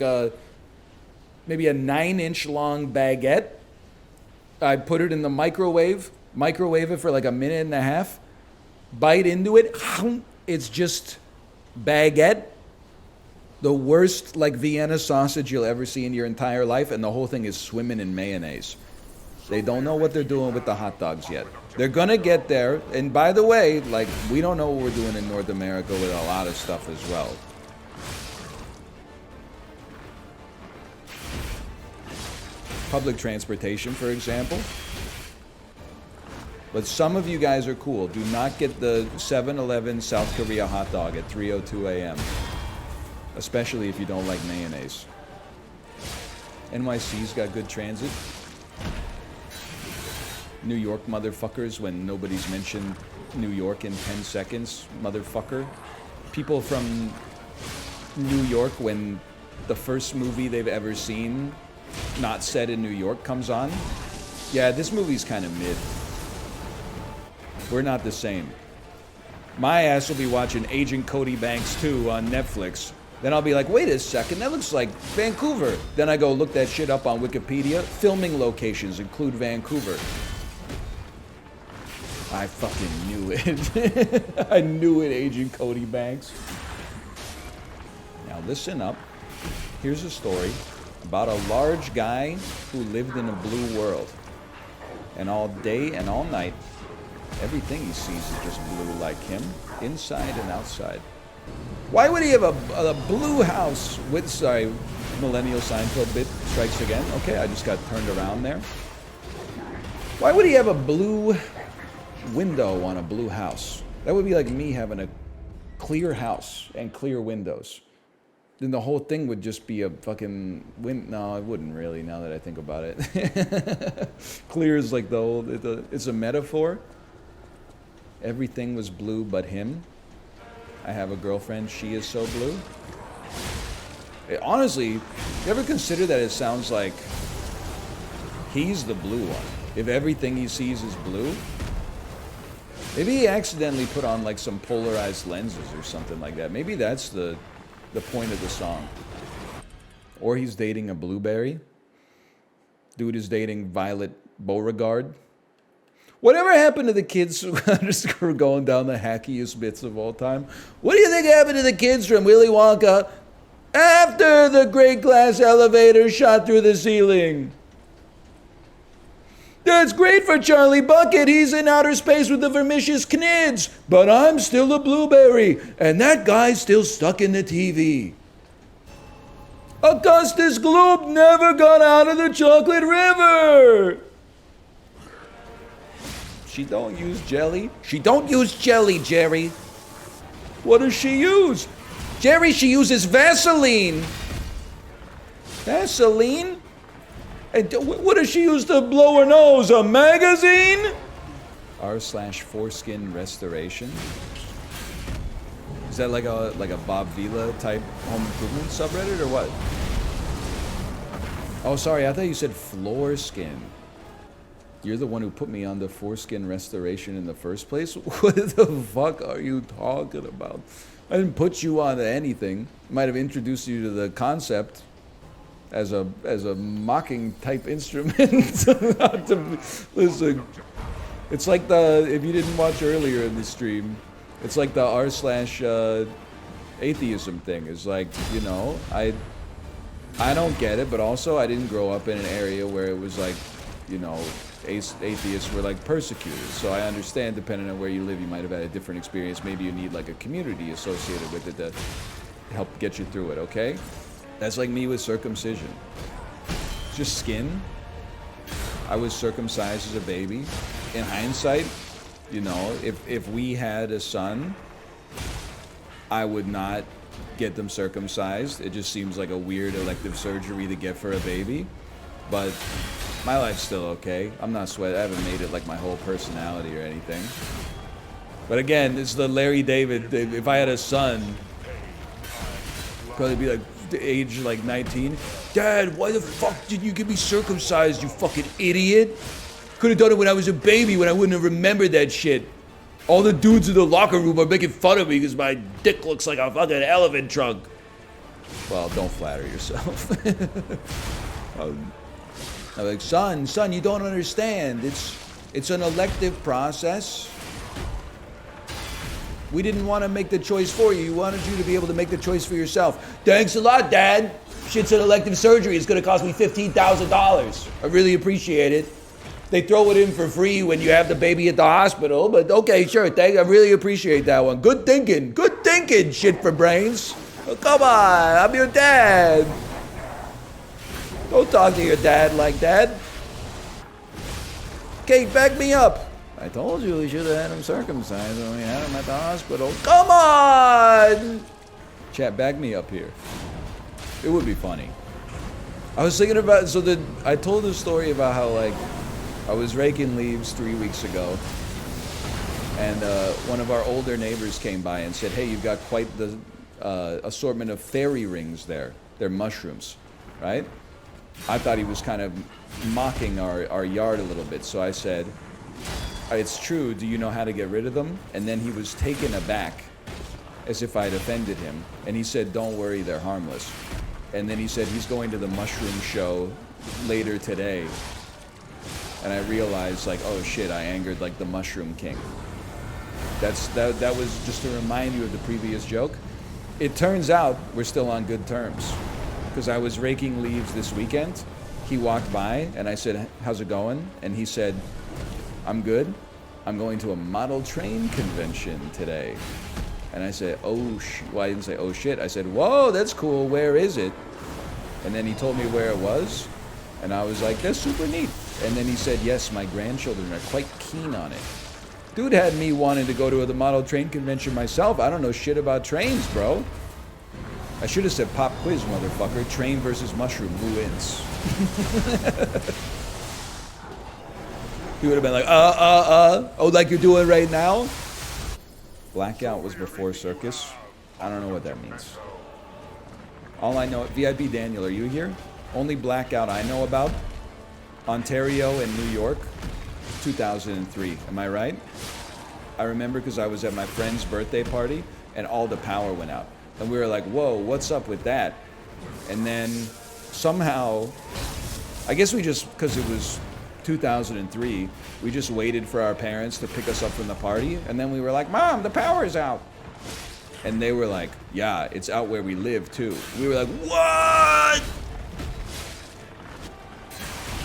maybe a 9-inch long baguette. I put it in the microwave it for like a minute and a half, bite into it. It's just baguette. The worst like Vienna sausage you'll ever see in your entire life, and the whole thing is swimming in mayonnaise. They don't know what they're doing with the hot dogs yet. They're gonna get there. And by the way, like, we don't know what we're doing in North America with a lot of stuff as well. Public transportation, for example. But some of you guys are cool. Do not get the 7-Eleven South Korea hot dog at 3:02 a.m. Especially if you don't like mayonnaise. NYC's got good transit. New York motherfuckers when nobody's mentioned New York in 10 seconds, motherfucker. People from New York when the first movie they've ever seen not set in New York comes on. Yeah, this movie's kind of mid. We're not the same. My ass will be watching Agent Cody Banks 2 on Netflix. Then I'll be like, wait a second, that looks like Vancouver. Then I go look that shit up on Wikipedia. Filming locations include Vancouver. I fucking knew it. I knew it, Agent Cody Banks. Now listen up. Here's a story about a large guy who lived in a blue world. And all day and all night, everything he sees is just blue like him, inside and outside. Why would he have a blue house with, sorry, Millennial Seinfeld bit strikes again. Okay, I just got turned around there. Why would he have a blue window on a blue house? That would be like me having a clear house and clear windows. then the whole thing would just be a fucking wind. No, it wouldn't really, now that I think about it. Clear is like the old, it's a metaphor. Everything was blue but him. I have a girlfriend, she is so blue. Honestly, you ever consider that it sounds like he's the blue one? If everything he sees is blue? Maybe he accidentally put on like some polarized lenses or something like that. Maybe that's the point of the song. Or he's dating a blueberry. Dude is dating Violet Beauregard. Whatever happened to the kids who just were going down the hackiest bits of all time? What do you think happened to the kids from Willy Wonka after the great glass elevator shot through the ceiling? That's great for Charlie Bucket. He's in outer space with the vermicious knids. But I'm still a blueberry, and that guy's still stuck in the TV. Augustus Gloop never got out of the chocolate river. She don't use jelly. She don't use jelly, Jerry. What does she use? Jerry, she uses Vaseline. Vaseline? And what does she use to blow her nose? A magazine? r/foreskin restoration. Is that like a Bob Vila type home improvement subreddit or what? Oh, sorry, I thought you said foreskin. You're the one who put me on the foreskin restoration in the first place? What the fuck are you talking about? I didn't put you on to anything. Might have introduced you to the concept as a mocking type instrument. Listen, it's like if you didn't watch earlier in the stream, it's like the r/atheism thing. It's like, you know, I don't get it, but also I didn't grow up in an area where it was like, you know, atheists were like persecuted. So I understand, depending on where you live, you might have had a different experience. Maybe you need like a community associated with it to help get you through it, okay? That's like me with circumcision. Just skin. I was circumcised as a baby. In hindsight, you know, if we had a son, I would not get them circumcised. It just seems like a weird elective surgery to get for a baby. But my life's still okay. I'm not sweating. I haven't made it like my whole personality or anything. But again, it's the Larry David. If I had a son, probably be like age like 19. Dad, why the fuck did you get me circumcised, you fucking idiot? Could have done it when I was a baby, when I wouldn't have remembered that shit. All the dudes in the locker room are making fun of me because my dick looks like a fucking elephant trunk. Well, don't flatter yourself. I'm like, son, you don't understand. It's an elective process. We didn't want to make the choice for you. We wanted you to be able to make the choice for yourself. Thanks a lot, Dad. Shit's an elective surgery. It's going to cost me $15,000. I really appreciate it. They throw it in for free when you have the baby at the hospital, but okay, sure, thanks. I really appreciate that one. Good thinking, shit for brains. Oh, come on, I'm your dad. Don't talk to your dad like that. Kate, back me up. I told you we should have had him circumcised when we had him at the hospital. Come on! Chat, back me up here. It would be funny. I was thinking about, I told a story about how, like, I was raking leaves 3 weeks ago, and one of our older neighbors came by and said, hey, you've got quite the assortment of fairy rings there. They're mushrooms, right? I thought he was kind of mocking our yard a little bit, so I said, it's true, do you know how to get rid of them? And then he was taken aback, as if I'd offended him, and he said, don't worry, they're harmless. And then he said he's going to the mushroom show later today. And I realized, like, oh shit, I angered like the Mushroom King. That was just to remind you of the previous joke. It turns out we're still on good terms, because I was raking leaves this weekend. He walked by and I said, how's it going? And he said, I'm good. I'm going to a model train convention today. And I said, oh well, I didn't say oh shit. I said, whoa, that's cool. Where is it? And then he told me where it was. And I was like, that's super neat. And then he said, yes, my grandchildren are quite keen on it. Dude had me wanting to go to the model train convention myself. I don't know shit about trains, bro. I should have said pop quiz, motherfucker. Train versus mushroom. Who wins? He would have been like, oh, like you're doing right now? Blackout was before circus. I don't know what that means. All I know, VIP Daniel, are you here? Only blackout I know about, Ontario and New York, 2003. Am I right? I remember because I was at my friend's birthday party and all the power went out. And we were like, whoa, what's up with that? And then somehow, I guess we just, because it was 2003, we just waited for our parents to pick us up from the party. And then we were like, Mom, the power's out. And they were like, yeah, it's out where we live too. We were like, what?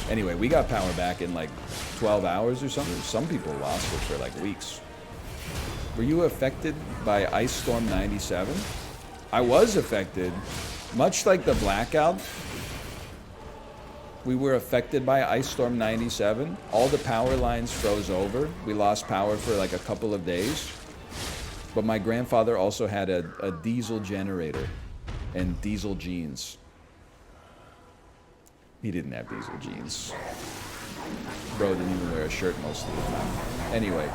Anyway, we got power back in like 12 hours or something. Some people lost it for like weeks. Were you affected by Ice Storm 97? I was affected. Much like the blackout, we were affected by Ice Storm 97. All the power lines froze over. We lost power for like a couple of days. But my grandfather also had a diesel generator and diesel jeans. He didn't have diesel jeans. Bro didn't even wear a shirt most of the time. Anyway,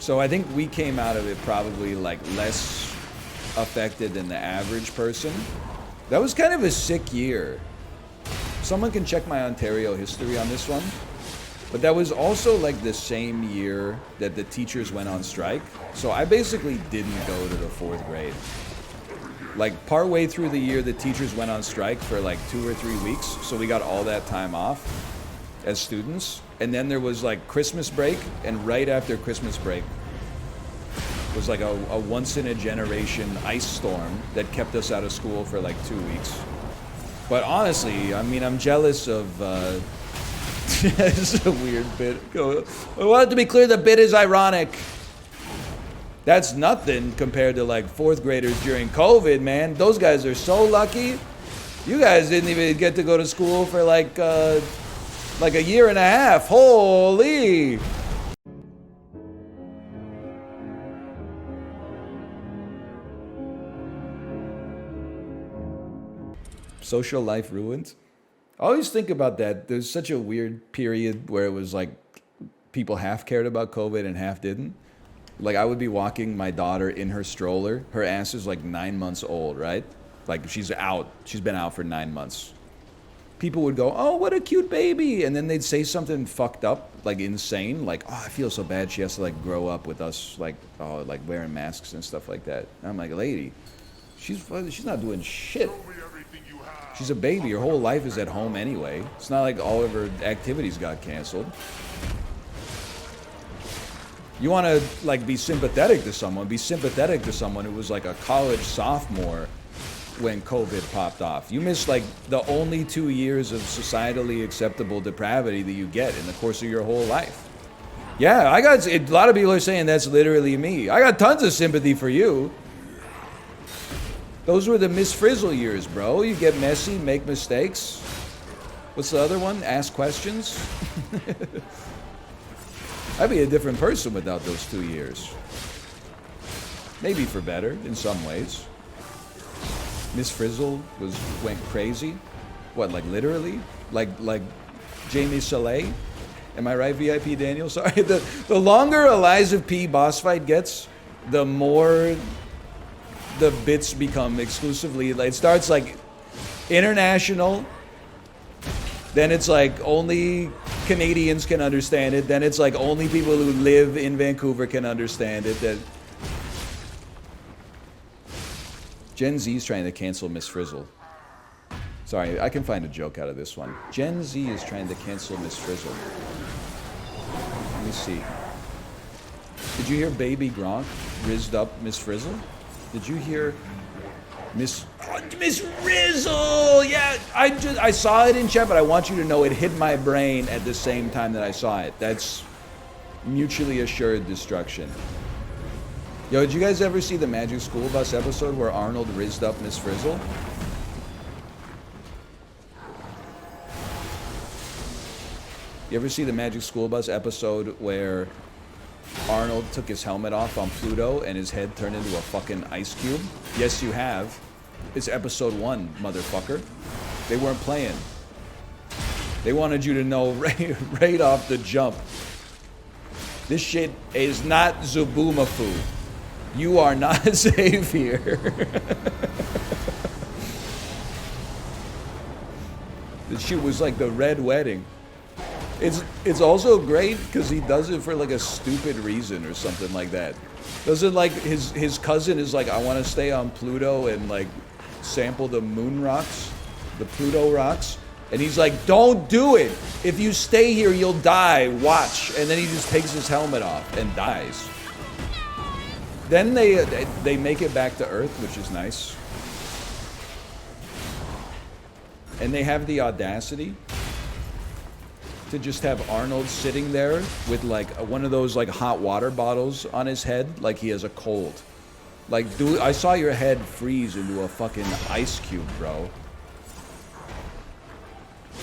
so I think we came out of it probably like less affected than the average person. That was kind of a sick year. Someone can check my Ontario history on this one. But that was also like the same year that the teachers went on strike. So I basically didn't go to the 4th grade. Like partway through the year, the teachers went on strike for like 2 or 3 weeks. So we got all that time off as students. And then there was like Christmas break. And right after Christmas break was like a once in a generation ice storm that kept us out of school for like 2 weeks. But honestly, I mean, I'm jealous of, it's a weird bit. I want it to be clear the bit is ironic. That's nothing compared to like 4th graders during COVID, man. Those guys are so lucky. You guys didn't even get to go to school for like a year and a half. Holy. Social life ruined. I always think about that. There's such a weird period where it was like people half cared about COVID and half didn't. Like I would be walking my daughter in her stroller. Her ass is like 9 months old, right? Like she's out. She's been out for 9 months. People would go, oh, what a cute baby. And then they'd say something fucked up, like insane. Like, oh, I feel so bad. She has to like grow up with us, like, oh, like wearing masks and stuff like that. And I'm like, lady, she's not doing shit. She's a baby. Her whole life is at home anyway. It's not like all of her activities got canceled. You want to like be sympathetic to someone. Be sympathetic to someone who was like a college sophomore when COVID popped off. You missed like the only 2 years of societally acceptable depravity that you get in the course of your whole life. Yeah, a lot of people are saying that's literally me. I got tons of sympathy for you. Those were the Miss Frizzle years, bro. You get messy, make mistakes. What's the other one? Ask questions. I'd be a different person without those 2 years. Maybe for better in some ways. Miss Frizzle went crazy. What, like literally? Like Jamie Soleil? Am I right, VIP Daniel? Sorry. The longer a Lies of P boss fight gets, the more the bits become exclusively, like, it starts like international, then it's like only Canadians can understand it, then it's like only people who live in Vancouver can understand it. That Gen Z is trying to cancel Miss Frizzle. Sorry, I can find a joke out of this one. Gen Z is trying to cancel Miss Frizzle. Let me see. Did you hear Baby Gronk rizzed up Miss Frizzle? Did you hear Miss Frizzle? Yeah, I saw it in chat, but I want you to know it hit my brain at the same time that I saw it. That's mutually assured destruction. Yo, did you guys ever see the Magic School Bus episode where Arnold rizzed up Miss Frizzle? You ever see the Magic School Bus episode where Arnold took his helmet off on Pluto and his head turned into a fucking ice cube? Yes, you have. It's episode 1, motherfucker. They weren't playing. They wanted you to know right off the jump. This shit is not Zubumafu. You are not safe here. This shit was like the Red Wedding. It's also great because he does it for like a stupid reason or something like that. Doesn't like his cousin is like, I want to stay on Pluto and like sample the moon rocks, the Pluto rocks. And he's like, don't do it. If you stay here, you'll die. Watch. And then he just takes his helmet off and dies. Then they make it back to Earth, which is nice. And they have the audacity to just have Arnold sitting there with like one of those like hot water bottles on his head, like he has a cold. Like, dude, I saw your head freeze into a fucking ice cube, bro.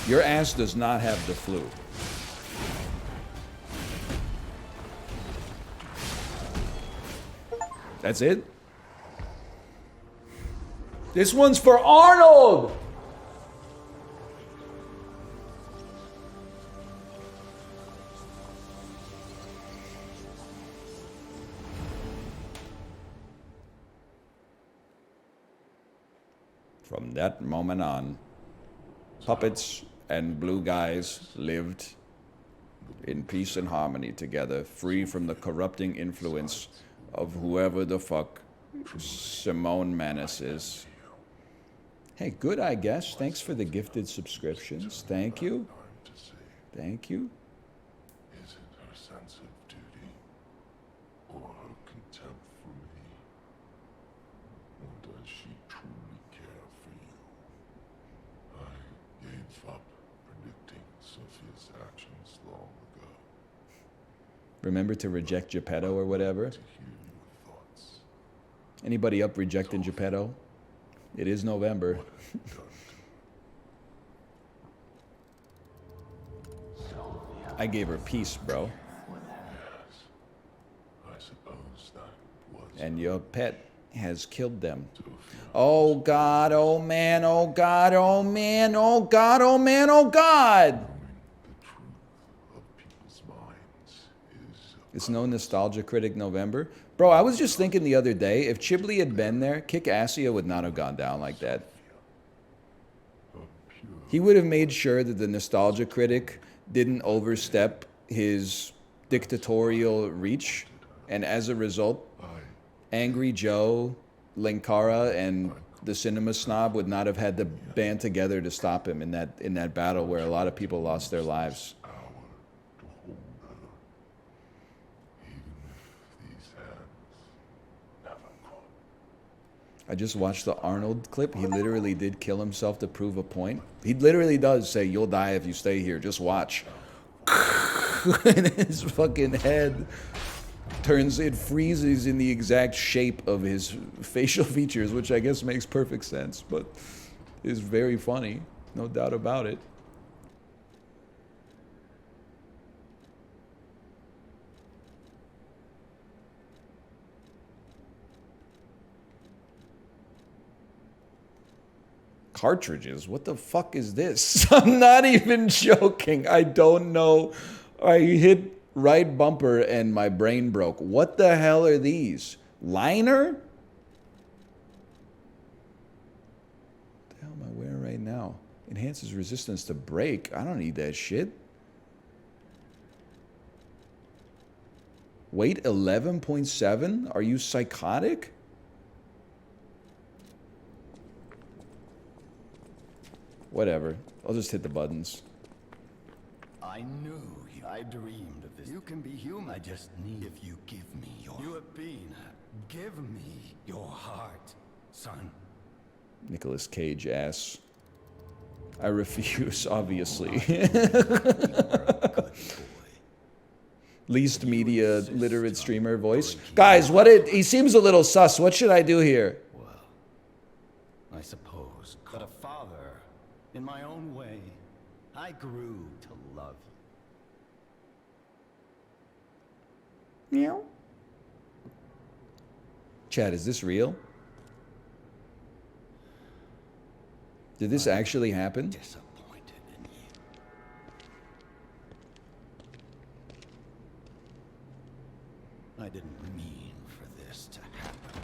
Your ass does not have the flu. That's it? This one's for Arnold! From that moment on, puppets and blue guys lived in peace and harmony together, free from the corrupting influence of whoever the fuck Simone Manus is. Hey, good, I guess. Thanks for the gifted subscriptions. Thank you. Thank you. Is it her sense of duty or her contempt for me? Or does she truly care for you? I gave up predicting Sophia's actions long ago. Remember to reject Geppetto or whatever. Anybody up rejecting Geppetto? It is November. I gave her peace, bro. I suppose that was. And your pet has killed them. Oh God, oh man, oh God, oh man, oh God, oh man, oh God! It's no Nostalgia Critic November. Bro, I was just thinking the other day, if Chiblee had been there, Kick-Assia would not have gone down like that. He would have made sure that the Nostalgia Critic didn't overstep his dictatorial reach, and as a result, Angry Joe, Linkara, and the Cinema Snob would not have had to band together to stop him in that battle where a lot of people lost their lives. I just watched the Arnold clip. He literally did kill himself to prove a point. He literally does say, you'll die if you stay here. Just watch. And his fucking head turns, it freezes in the exact shape of his facial features, which I guess makes perfect sense, but is very funny. No doubt about it. Cartridges? What the fuck is this? I'm not even joking. I don't know. I hit right bumper and my brain broke. What the hell are these? Liner? What the hell am I wearing right now? Enhances resistance to break. I don't need that shit. Weight 11.7? Are you psychotic? Whatever. I'll just hit the buttons. I knew I dreamed of this. You can be human. I just need if you give me your... You have been. Give me your heart, son. Nicolas Cage ass. I refuse, obviously. Least media literate streamer voice. Guys, he seems a little sus. What should I do here? Well, I suppose. But a father, in my own way, I grew to love you. Meow. Chad, is this real? Did this actually happen? Disappointed in you. I didn't mean for this to happen.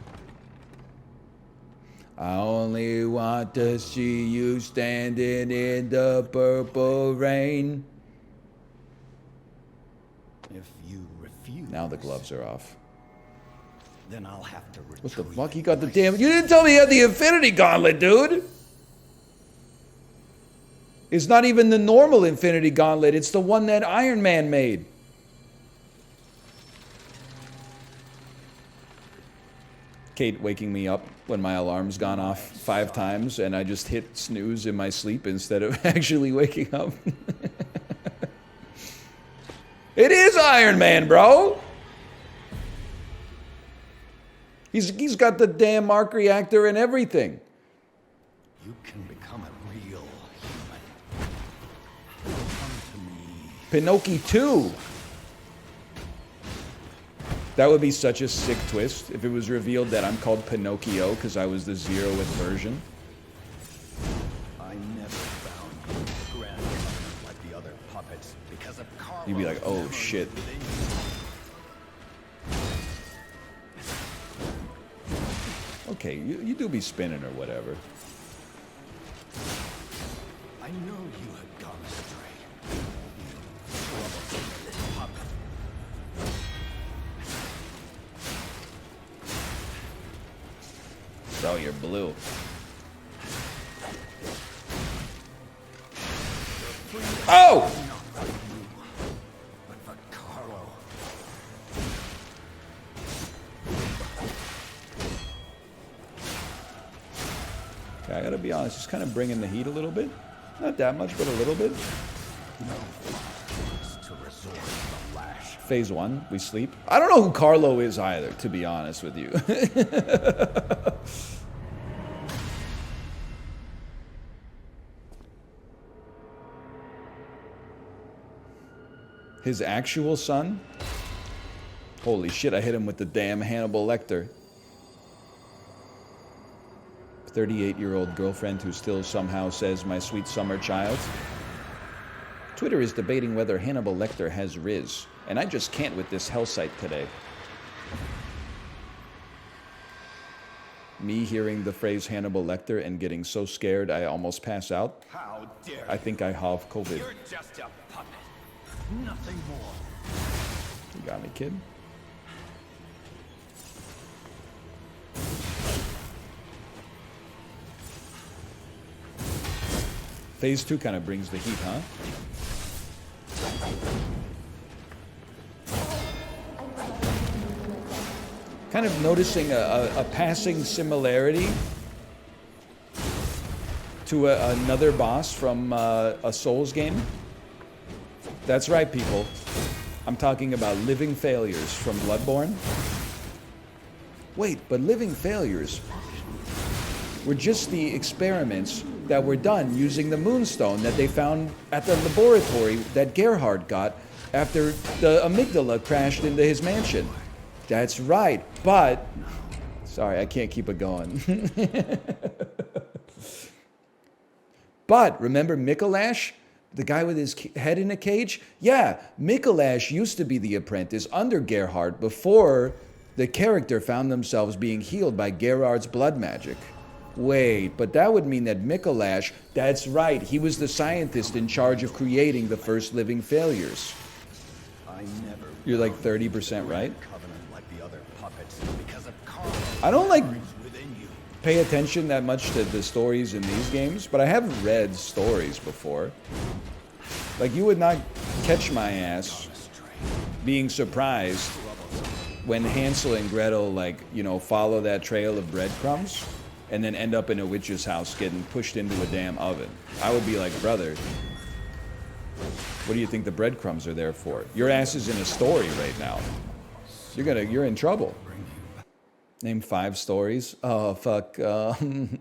I only want to see you standing in the purple rain. If you refuse, Now the gloves are off. then I'll have to retreat. What the fuck? He got the damn... You didn't tell me he had the Infinity Gauntlet, dude! It's not even the normal Infinity Gauntlet. It's the one that Iron Man made. Kate waking me up when my alarm's gone off 5 times and I just hit snooze in my sleep instead of actually waking up. It is Iron Man, bro! He's got the damn arc reactor and everything. You can become a real human. Come to me. Pinocchio 2. That would be such a sick twist if it was revealed that I'm called Pinocchio because I was the 0th version. I never found you grand covenant like the other puppets because of Carlo. You'd be like, oh shit. Okay, you do be spinning or whatever. I know you had gone astray. You troublesome puppet. Bro, you're blue. Oh! But for Carlo. Okay, I gotta be honest, just kind of bringing the heat a little bit. Not that much, but a little bit. To resort to the lash. Phase 1, we sleep. I don't know who Carlo is either, to be honest with you. His actual son? Holy shit, I hit him with the damn Hannibal Lecter. 38-year-old girlfriend who still somehow says my sweet summer child. Twitter is debating whether Hannibal Lecter has Riz, and I just can't with this hell site today. Me hearing the phrase Hannibal Lecter and getting so scared I almost pass out. How dare I think I have COVID. You're just a puppet. Nothing more. You got me, kid. Phase 2 kind of brings the heat, huh? Kind of noticing a passing similarity to another boss from a Souls game. That's right, people. I'm talking about Living Failures from Bloodborne. Wait, but Living Failures were just the experiments that were done using the moonstone that they found at the laboratory that Gerhard got after the amygdala crashed into his mansion. That's right, but... Sorry, I can't keep it going. But, remember Mikolash? The guy with his head in a cage? Yeah, Mikolash used to be the apprentice under Gerhard before the character found themselves being healed by Gerhard's blood magic. Wait, but that would mean that Mikolash, that's right, he was the scientist in charge of creating the first living failures. I never You're like 30% right? covenant like the other puppets because of Carlo. I don't like Within you. pay attention that much to the stories in these games, but I have read stories before. Like, you would not catch my ass being surprised when Hansel and Gretel, like, you know, follow that trail of breadcrumbs and then end up in a witch's house getting pushed into a damn oven. I would be like, brother, what do you think the breadcrumbs are there for? Your ass is in a story right now. You're in trouble. Name 5 stories. Oh, fuck. Anya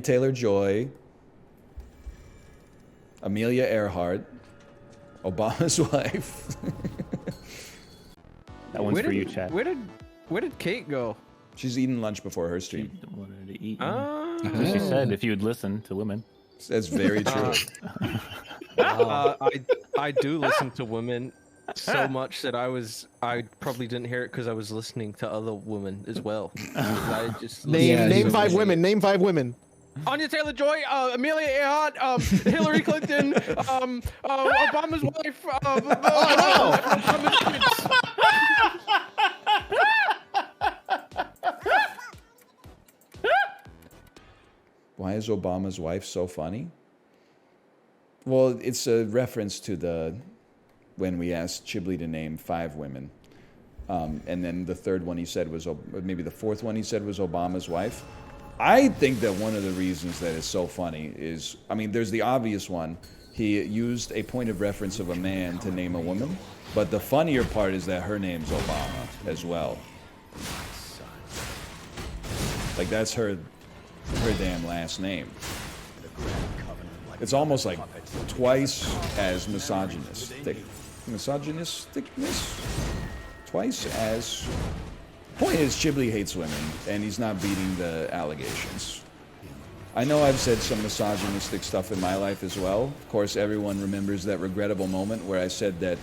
Taylor-Joy, Amelia Earhart, Obama's wife. That one's for you, Chad. Where did Kate go? She's eating lunch before her stream. She wanted to eat. That's what she said. If you would listen to women. That's very true. I do listen to women so much that I probably didn't hear it because I was listening to other women as well. I just name 5 women. Name 5 women. Anya Taylor-Joy, Amelia Earhart, Hillary Clinton, Obama's wife. Why is Obama's wife so funny? Well, it's a reference to when we asked Chiblee to name 5 women. And then the third one he said was, maybe the fourth one he said was Obama's wife. I think that one of the reasons that it's so funny is, I mean, there's the obvious one. He used a point of reference of a man to name a woman. But the funnier part is that her name's Obama as well. Like, that's her damn last name. It's almost like twice as misogynistic. Misogynisticness? Twice as... Point is, Chiblee hates women, and he's not beating the allegations. I know I've said some misogynistic stuff in my life as well. Of course, everyone remembers that regrettable moment where I said that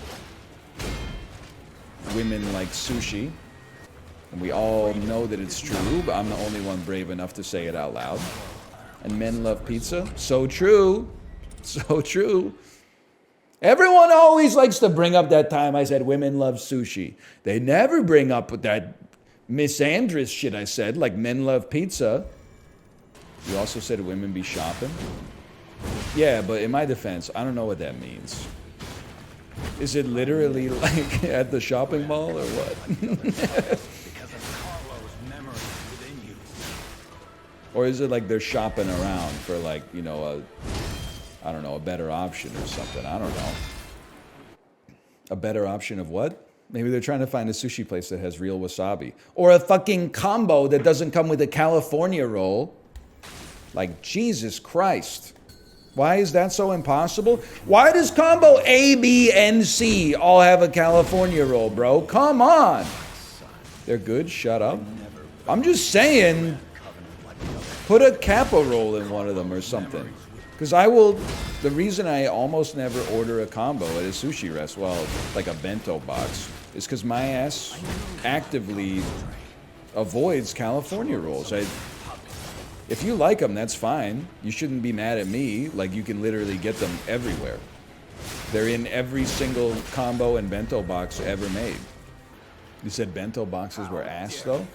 women like sushi, and we all know that it's true, but I'm the only one brave enough to say it out loud. And men love pizza. So true. So true. Everyone always likes to bring up that time I said women love sushi. They never bring up that misandrous shit I said, like men love pizza. You also said women be shopping. Yeah, but in my defense, I don't know what that means. Is it literally like at the shopping mall or what? Or is it like they're shopping around for like, you know, I don't know, a better option or something? I don't know. A better option of what? Maybe they're trying to find a sushi place that has real wasabi. Or a fucking combo that doesn't come with a California roll. Like, Jesus Christ. Why is that so impossible? Why does combo A, B, and C all have a California roll, bro? Come on. They're good? Shut up. I'm just saying, put a Kappa roll in one of them or something. Because the reason I almost never order a combo at a sushi restaurant, well, like a bento box, is because my ass actively avoids California rolls. If you like them, that's fine. You shouldn't be mad at me. Like, you can literally get them everywhere. They're in every single combo and bento box ever made. You said bento boxes were ass, though?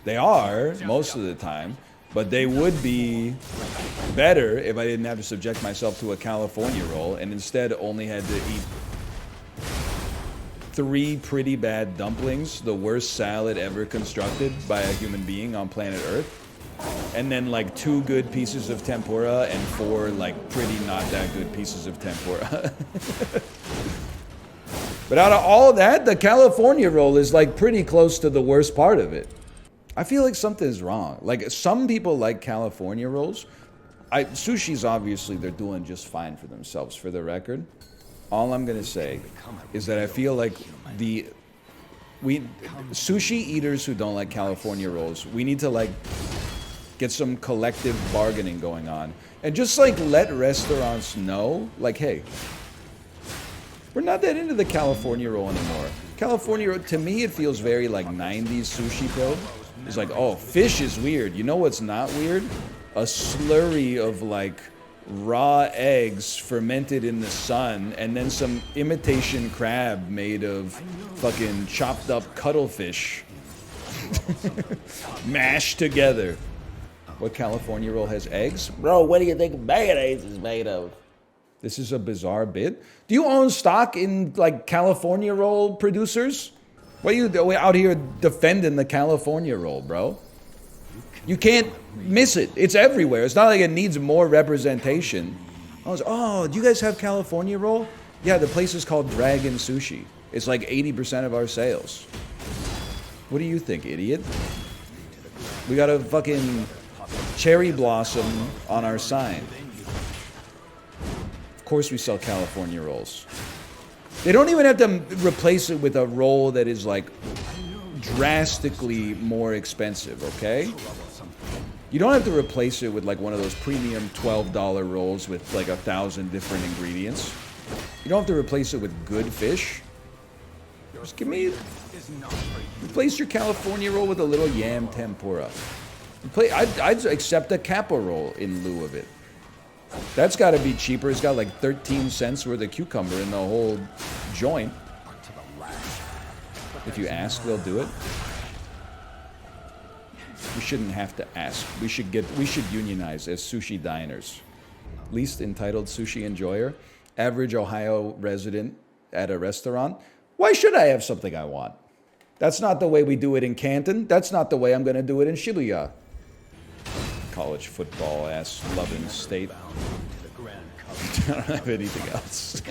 They are, most of the time. But they would be better if I didn't have to subject myself to a California roll and instead only had to eat 3 pretty bad dumplings, the worst salad ever constructed by a human being on planet Earth, and then like 2 good pieces of tempura and 4 like pretty not that good pieces of tempura. But out of all that, the California roll is like pretty close to the worst part of it. I feel like something's wrong. Like, some people like California rolls. Sushi's obviously, they're doing just fine for themselves, for the record. All I'm going to say is that I feel like sushi eaters who don't like California rolls, we need to like get some collective bargaining going on. And just like let restaurants know, like, hey, we're not that into the California roll anymore. California roll, to me, it feels very like 90s sushi pill. It's like, oh, fish is weird. You know what's not weird? A slurry of like raw eggs fermented in the sun and then some imitation crab made of fucking chopped up cuttlefish mashed together. What California roll has eggs? Bro, what do you think mayonnaise is made of? This is a bizarre bit. Do you own stock in like California roll producers? Why are you out here defending the California roll, bro? You can't miss it. It's everywhere. It's not like it needs more representation. Oh, do you guys have California roll? Yeah, the place is called Dragon Sushi. It's like 80% of our sales. What do you think, idiot? We got a fucking cherry blossom on our sign. Of course we sell California rolls. They don't even have to replace it with a roll that is like drastically more expensive, okay? You don't have to replace it with like one of those premium $12 rolls with like 1,000 different ingredients. You don't have to replace it with good fish. Just give me... Replace your California roll with a little yam tempura. I'd accept a Kappa roll in lieu of it. That's got to be cheaper. It's got like 13 cents worth of cucumber in the whole joint. If you ask, they'll do it. We shouldn't have to ask. We should unionize as sushi diners. Least entitled sushi enjoyer. Average Ohio resident at a restaurant. Why should I have something I want? That's not the way we do it in Canton. That's not the way I'm going to do it in Shibuya. College football ass loving state. I don't have anything else.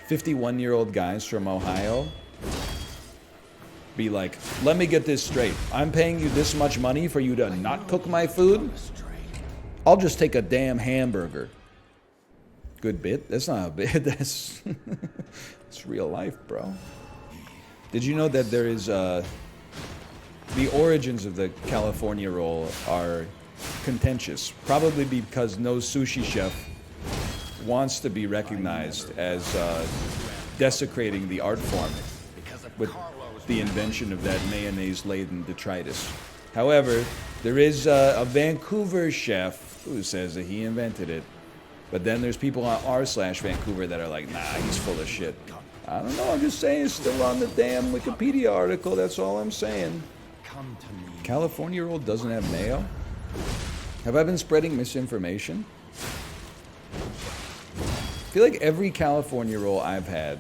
51-year-old guys from Ohio be like, let me get this straight. I'm paying you this much money for you to not cook my food? I'll just take a damn hamburger. Good bit? That's not a bit. That's it's real life, bro. Did you know that there is the origins of the California roll are contentious? Probably because no sushi chef wants to be recognized as desecrating the art form with the invention of that mayonnaise-laden detritus. However, there is a Vancouver chef who says that he invented it. But then there's people on r/Vancouver that are like, nah, he's full of shit. I don't know, I'm just saying, it's still on the damn Wikipedia article, that's all I'm saying. California roll doesn't have mayo? Have I been spreading misinformation? I feel like every California roll I've had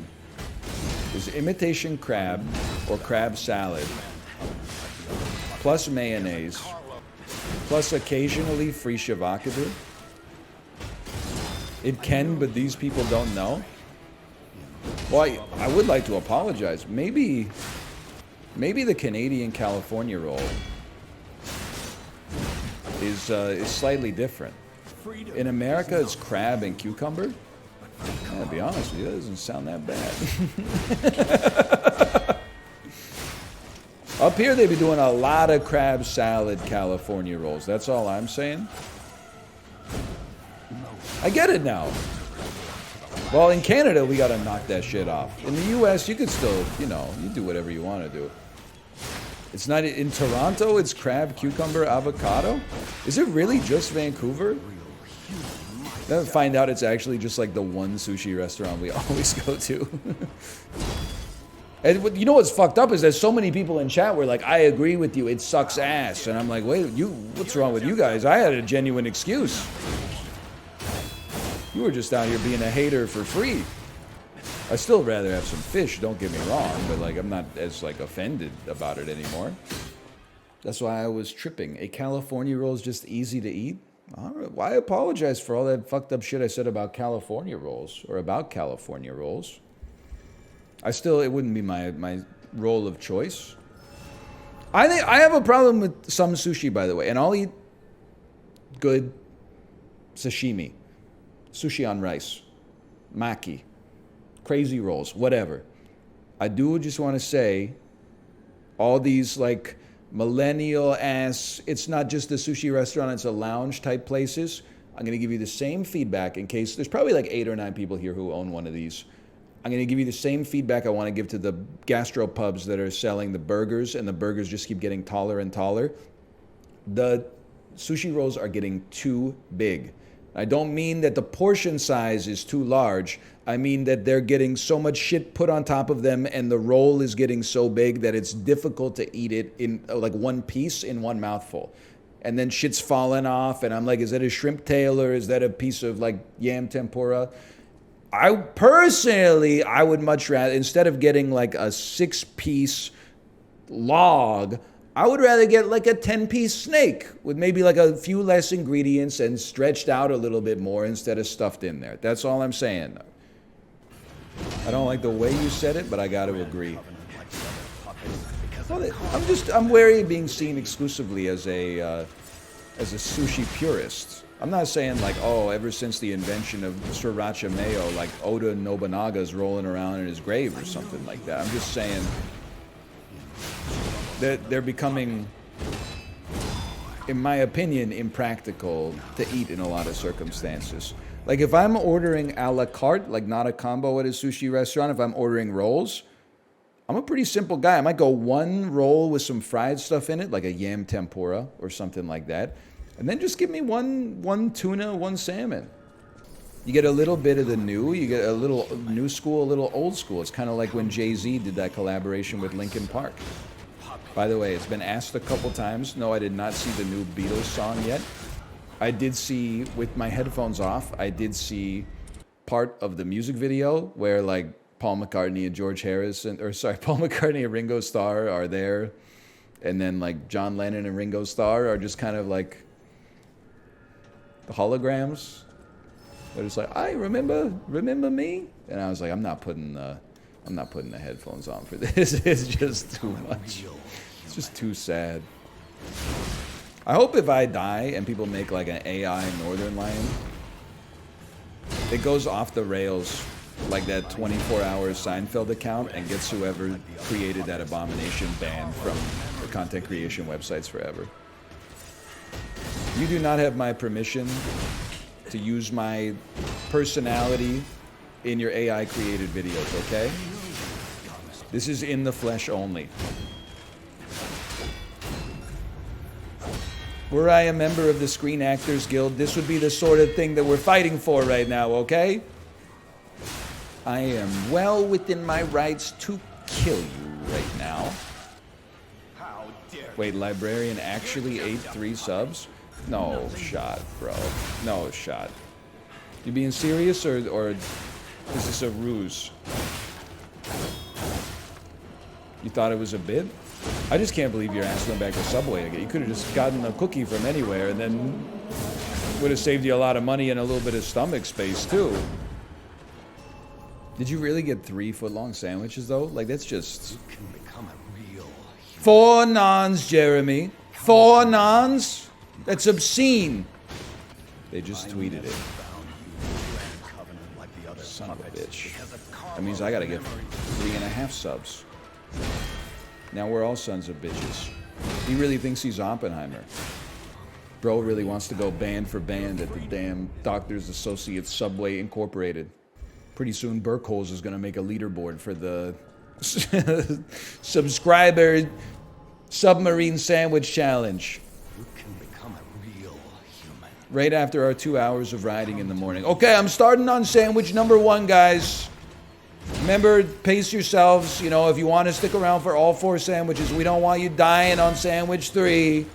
is imitation crab or crab salad, plus mayonnaise, plus occasionally free shavakadu. It can, but these people don't know. Well, I would like to apologize. Maybe the Canadian California roll is slightly different. In America, it's crab and cucumber. I'll be honest with you, that doesn't sound that bad. Up here, they be doing a lot of crab salad California rolls. That's all I'm saying. I get it now. Well, in Canada, we gotta knock that shit off. In the US, you could still, you know, you do whatever you want to do. It's not in Toronto, it's crab, cucumber, avocado. Is it really just Vancouver? Then find out it's actually just like the one sushi restaurant we always go to. And you know what's fucked up is there's so many people in chat where like, I agree with you, it sucks ass. And I'm like, wait, what's wrong with you guys? I had a genuine excuse. You were just out here being a hater for free. I still rather have some fish, don't get me wrong, but like I'm not as like offended about it anymore. That's why I was tripping. A California roll is just easy to eat? All right. Why apologize for all that fucked up shit I said about California rolls or about California rolls? It wouldn't be my roll of choice. I think I have a problem with some sushi, by the way, and I'll eat good sashimi. Sushi on rice, maki, crazy rolls, whatever. I do just want to say, all these like millennial ass, it's not just a sushi restaurant, it's a lounge type places. I'm going to give you the same feedback in case, there's probably like 8 or 9 people here who own one of these. I'm going to give you the same feedback I want to give to the gastropubs that are selling the burgers, and the burgers just keep getting taller and taller. The sushi rolls are getting too big. I don't mean that the portion size is too large. I mean that they're getting so much shit put on top of them and the roll is getting so big that it's difficult to eat it in like one piece in one mouthful. And then shit's falling off and I'm like, is that a shrimp tail or is that a piece of like yam tempura? I would much rather, instead of getting like a 6-piece log, I would rather get like a 10-piece snake with maybe like a few less ingredients and stretched out a little bit more instead of stuffed in there. That's all I'm saying. I don't like the way you said it, but I got to agree. I'm wary of being seen exclusively as a sushi purist. I'm not saying like, oh, ever since the invention of sriracha mayo, like Oda Nobunaga's rolling around in his grave or something like that. I'm just saying that they're becoming, in my opinion, impractical to eat in a lot of circumstances. Like if I'm ordering a la carte, like not a combo at a sushi restaurant, if I'm ordering rolls, I'm a pretty simple guy. I might go one roll with some fried stuff in it, like a yam tempura or something like that. And then just give me one tuna, one salmon. You get a little bit of the new, you get a little new school, a little old school. It's kind of like when Jay-Z did that collaboration with Linkin Park. By the way, it's been asked a couple times. No, I did not see the new Beatles song yet. I did see, with my headphones off, I did see part of the music video where like Paul McCartney and George Harrison, or sorry, Paul McCartney and Ringo Starr are there. And then like John Lennon and Ringo Starr are just kind of like the holograms. They're just like, I remember me? And I was like, I'm not putting the headphones on for this. It's just too much. It's just too sad. I hope if I die and people make like an AI northernlion, it goes off the rails like that 24-hour Seinfeld account and gets whoever created that abomination banned from the content creation websites forever. You do not have my permission to use my personality in your AI created videos, okay? This is in the flesh only. Were I a member of the Screen Actors Guild, this would be the sort of thing that we're fighting for right now, okay? I am well within my rights to kill you right now. Wait, Librarian actually ate 3 subs? No shot, bro. No shot. You being serious or is this a ruse? You thought it was a bit? I just can't believe your ass went back to Subway again. You could have just gotten a cookie from anywhere and then would have saved you a lot of money and a little bit of stomach space too. Did you really get 3 foot-long sandwiches though? Like that's just 4 nons, Jeremy. 4 nons? That's obscene. They just tweeted it. Son of a bitch. That means I gotta get 3.5 subs. Now we're all sons of bitches. He really thinks he's Oppenheimer. Bro really wants to go band for band at the damn Doctors Associates Subway Incorporated. Pretty soon Burkholz is gonna make a leaderboard for the subscriber submarine sandwich challenge. Right after our 2 hours of riding in the morning. Okay, I'm starting on sandwich number 1, guys. Remember, pace yourselves. You know, if you want to stick around for all 4 sandwiches, we don't want you dying on sandwich 3.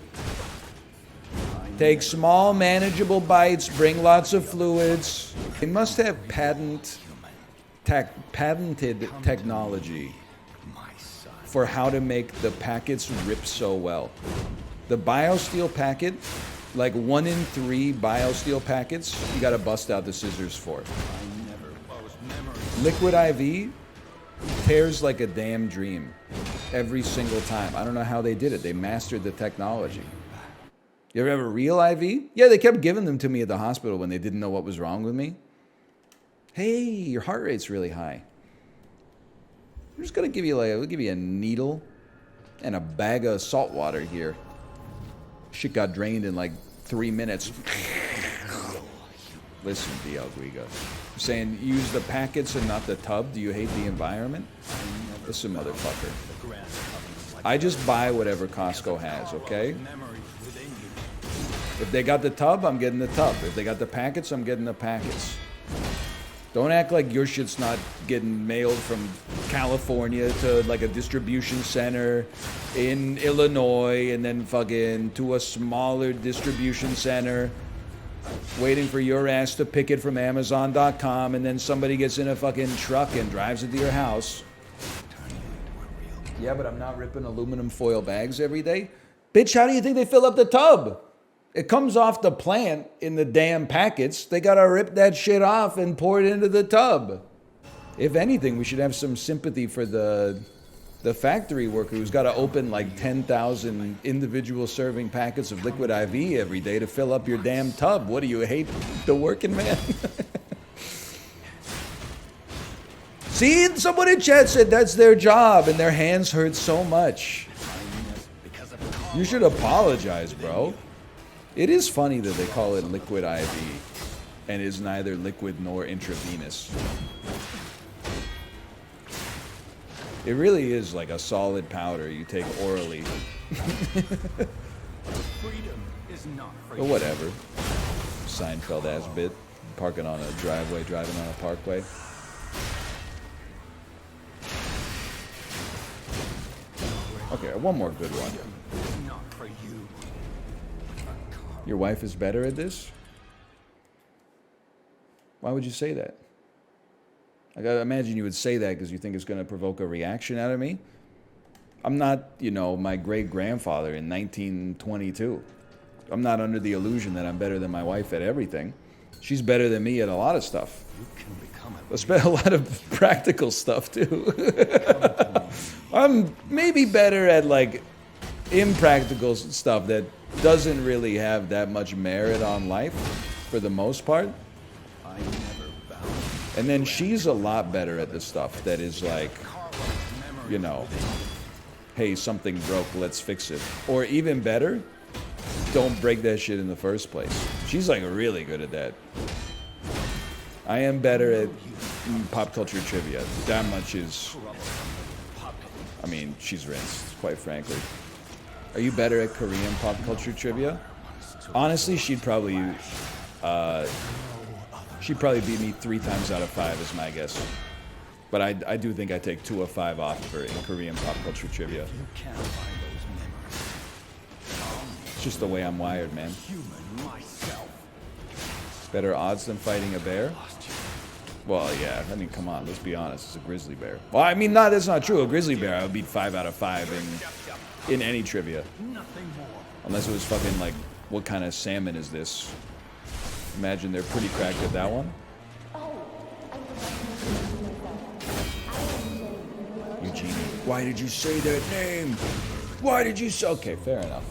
Take small, manageable bites. Bring lots of fluids. They must have patented technology for how to make the packets rip so well. The BioSteel packet, like 1 in 3 BioSteel packets, you gotta bust out the scissors for. Liquid IV tears like a damn dream every single time. I don't know how they did it. They mastered the technology. You ever have a real IV? Yeah, they kept giving them to me at the hospital when they didn't know what was wrong with me. Hey, your heart rate's really high. I'm just gonna give you we'll give you a needle and a bag of salt water here. Shit got drained in like 3 minutes. Listen, DL Guiga. I'm saying use the packets and not the tub. Do you hate the environment? Listen, motherfucker. I just buy whatever Costco has, okay? If they got the tub, I'm getting the tub. If they got the packets, I'm getting the packets. Don't act like your shit's not getting mailed from California to like a distribution center in Illinois and then fucking to a smaller distribution center waiting for your ass to pick it from Amazon.com and then somebody gets in a fucking truck and drives it to your house. Yeah, but I'm not ripping aluminum foil bags every day. Bitch, how do you think they fill up the tub? It comes off the plant in the damn packets. They gotta rip that shit off and pour it into the tub. If anything, we should have some sympathy for the The factory worker who's got to open like 10,000 individual serving packets of liquid IV every day to fill up your damn tub. What do you hate, the working man? See, someone in chat said that's their job and their hands hurt so much. You should apologize, bro. It is funny that they call it liquid IV and is neither liquid nor intravenous. It really is like a solid powder you take orally. But whatever. Seinfeld ass bit. Parking on a driveway, driving on a parkway. Okay, one more good one. Your wife is better at this? Why would you say that? I gotta imagine you would say that because you think it's gonna provoke a reaction out of me. I'm not, you know, my great-grandfather in 1922. I'm not under the illusion that I'm better than my wife at everything. She's better than me at a lot of stuff. A lot of practical stuff, too. I'm maybe better at, like, impractical stuff that doesn't really have that much merit on life, for the most part. And then she's a lot better at the stuff that is like, you know, hey, something broke, let's fix it. Or even better, don't break that shit in the first place. She's like really good at that. I am better at pop culture trivia. That much is, I mean, she's rinsed, quite frankly. Are you better at Korean pop culture trivia? Honestly, she'd probably beat me 3 times out of 5 is my guess. But I do think I take 2 of 5 off of her in Korean pop culture trivia. It's just the way I'm wired, man. Better odds than fighting a bear? Well, yeah, I mean, come on, let's be honest, it's a grizzly bear. Well, I mean, that's not true. A grizzly bear, I would beat 5 out of 5 in any trivia. Unless it was fucking like, what kind of salmon is this? Imagine they're pretty cracked at that one. Eugenie. Why did you say that name? Why did you say... Okay, fair enough.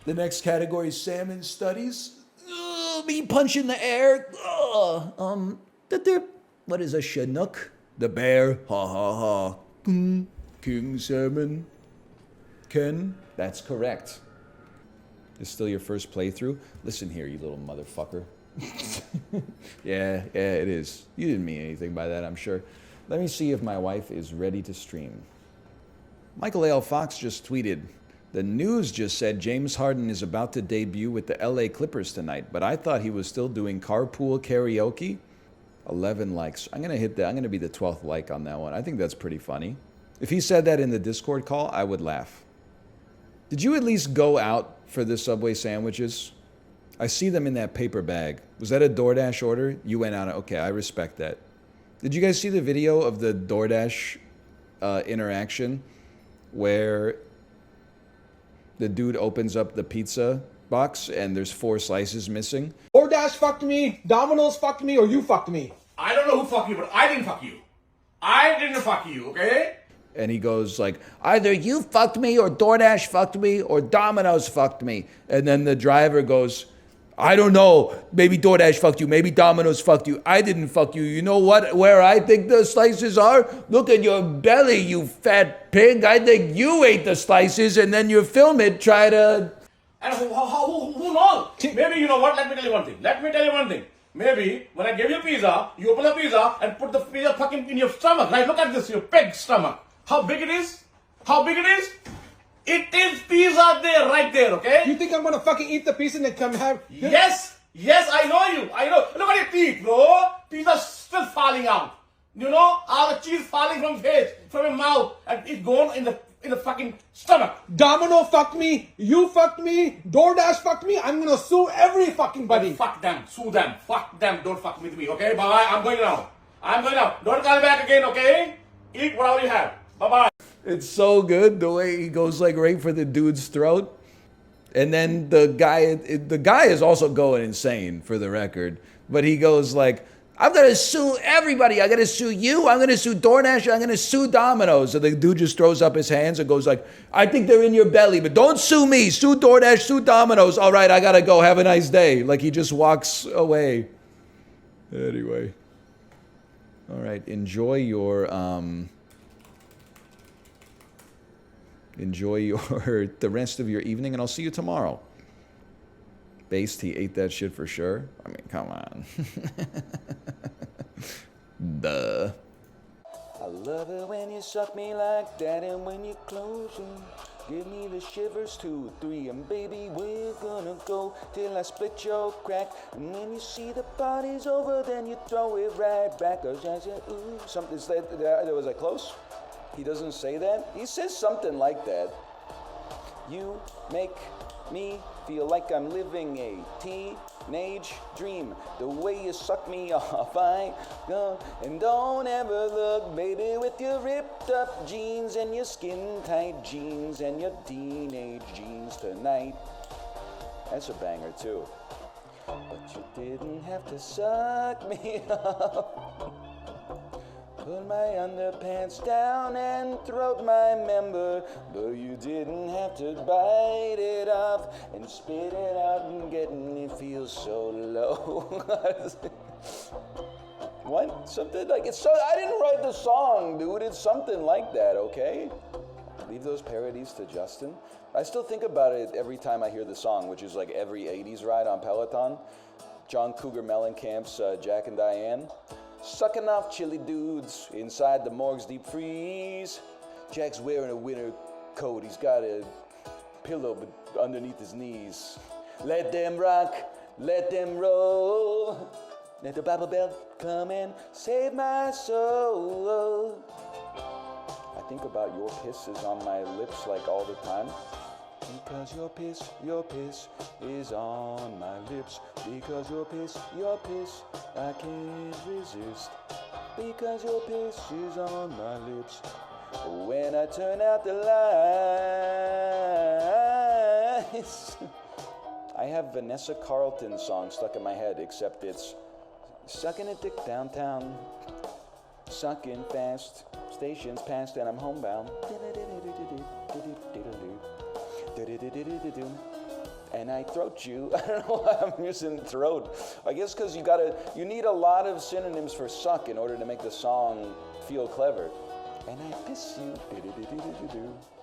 The next category is salmon studies. Me punching the air. What is a Chinook? The bear. Ha ha ha. King salmon. Ken? That's correct. Is still your first playthrough? Listen here, you little motherfucker. Yeah, it is. You didn't mean anything by that, I'm sure. Let me see if my wife is ready to stream. Michael A.L. Fox just tweeted, the news just said James Harden is about to debut with the LA Clippers tonight, but I thought he was still doing carpool karaoke. 11 likes. I'm going to hit that. I'm going to be the 12th like on that one. I think that's pretty funny. If he said that in the Discord call, I would laugh. Did you at least go out for the Subway sandwiches? I see them in that paper bag. Was that a Doordash order? You went out. Okay, I respect that. Did you guys see the video of the Doordash interaction where the dude opens up the pizza box and there's 4 slices missing? Doordash fucked me, Domino's fucked me, or you fucked me. I don't know who fucked you, but I didn't fuck you. I didn't fuck you, okay? And he goes like, either you fucked me or DoorDash fucked me or Domino's fucked me. And then the driver goes, I don't know. Maybe DoorDash fucked you. Maybe Domino's fucked you. I didn't fuck you. You know what? Where I think the slices are? Look at your belly, you fat pig. I think you ate the slices and then you film it, try to... And who knows? Maybe, you know what? Let me tell you one thing. Maybe when I gave you pizza, you open the pizza and put the pizza fucking in your stomach, right? Look at this, your pig stomach. How big it is? It is pizza there, right there, okay? You think I'm gonna fucking eat the pizza and then come have... Yes, I know you. Look at your teeth, bro. Pizza's still falling out. You know, all the cheese falling from face, from your mouth, and it's going in the fucking stomach. Domino fucked me, you fucked me, DoorDash fucked me. I'm gonna sue every fucking buddy. Fuck them, sue them, fuck them, don't fuck with me, okay? Bye-bye, I'm going now. Don't call me back again, okay? Eat whatever you have. Bye-bye. It's so good the way he goes like right for the dude's throat. And then the guy is also going insane for the record. But he goes like, I'm going to sue everybody. I'm going to sue you. I'm going to sue Doordash. I'm going to sue Domino's. And the dude just throws up his hands and goes like, I think they're in your belly, but don't sue me. Sue Doordash, sue Domino's. All right, I got to go. Have a nice day. Like he just walks away. Anyway. All right, enjoy your the rest of your evening, and I'll see you tomorrow. Based, he ate that shit for sure. I mean, come on. Duh. I love it when you suck me like that, and when you close them, give me the shivers 2, 3, and baby, we're gonna go till I split your crack. And when you see the party's over, then you throw it right back. Cause I said, ooh, something. Was I close? He doesn't say that. He says something like that. You make me feel like I'm living a teenage dream. The way you suck me off, I go. And don't ever look, baby, with your ripped up jeans and your skin tight jeans and your teenage jeans tonight. That's a banger too. But you didn't have to suck me off. Put my underpants down and throat my member, but you didn't have to bite it off and spit it out and get me feel so low. What? Something like it's so. I didn't write the song, dude. It's something like that, okay? Leave those parodies to Justin. I still think about it every time I hear the song, which is like every 80s ride on Peloton. John Cougar Mellencamp's Jack and Diane. Sucking off chili dudes inside the morgue's deep freeze. Jack's wearing a winter coat. He's got a pillow underneath his knees. Let them rock, let them roll. Let the Bible belt come and save my soul. I think about your piss is on my lips like all the time. Because your piss is on my lips. Because your piss, I can't resist. Because your piss is on my lips. When I turn out the lights. I have Vanessa Carlton's song stuck in my head, except it's sucking a dick downtown. Sucking fast, stations past and I'm homebound. And I throat you. I don't know why I'm using throat. I guess because you need a lot of synonyms for suck in order to make the song feel clever. And I piss you.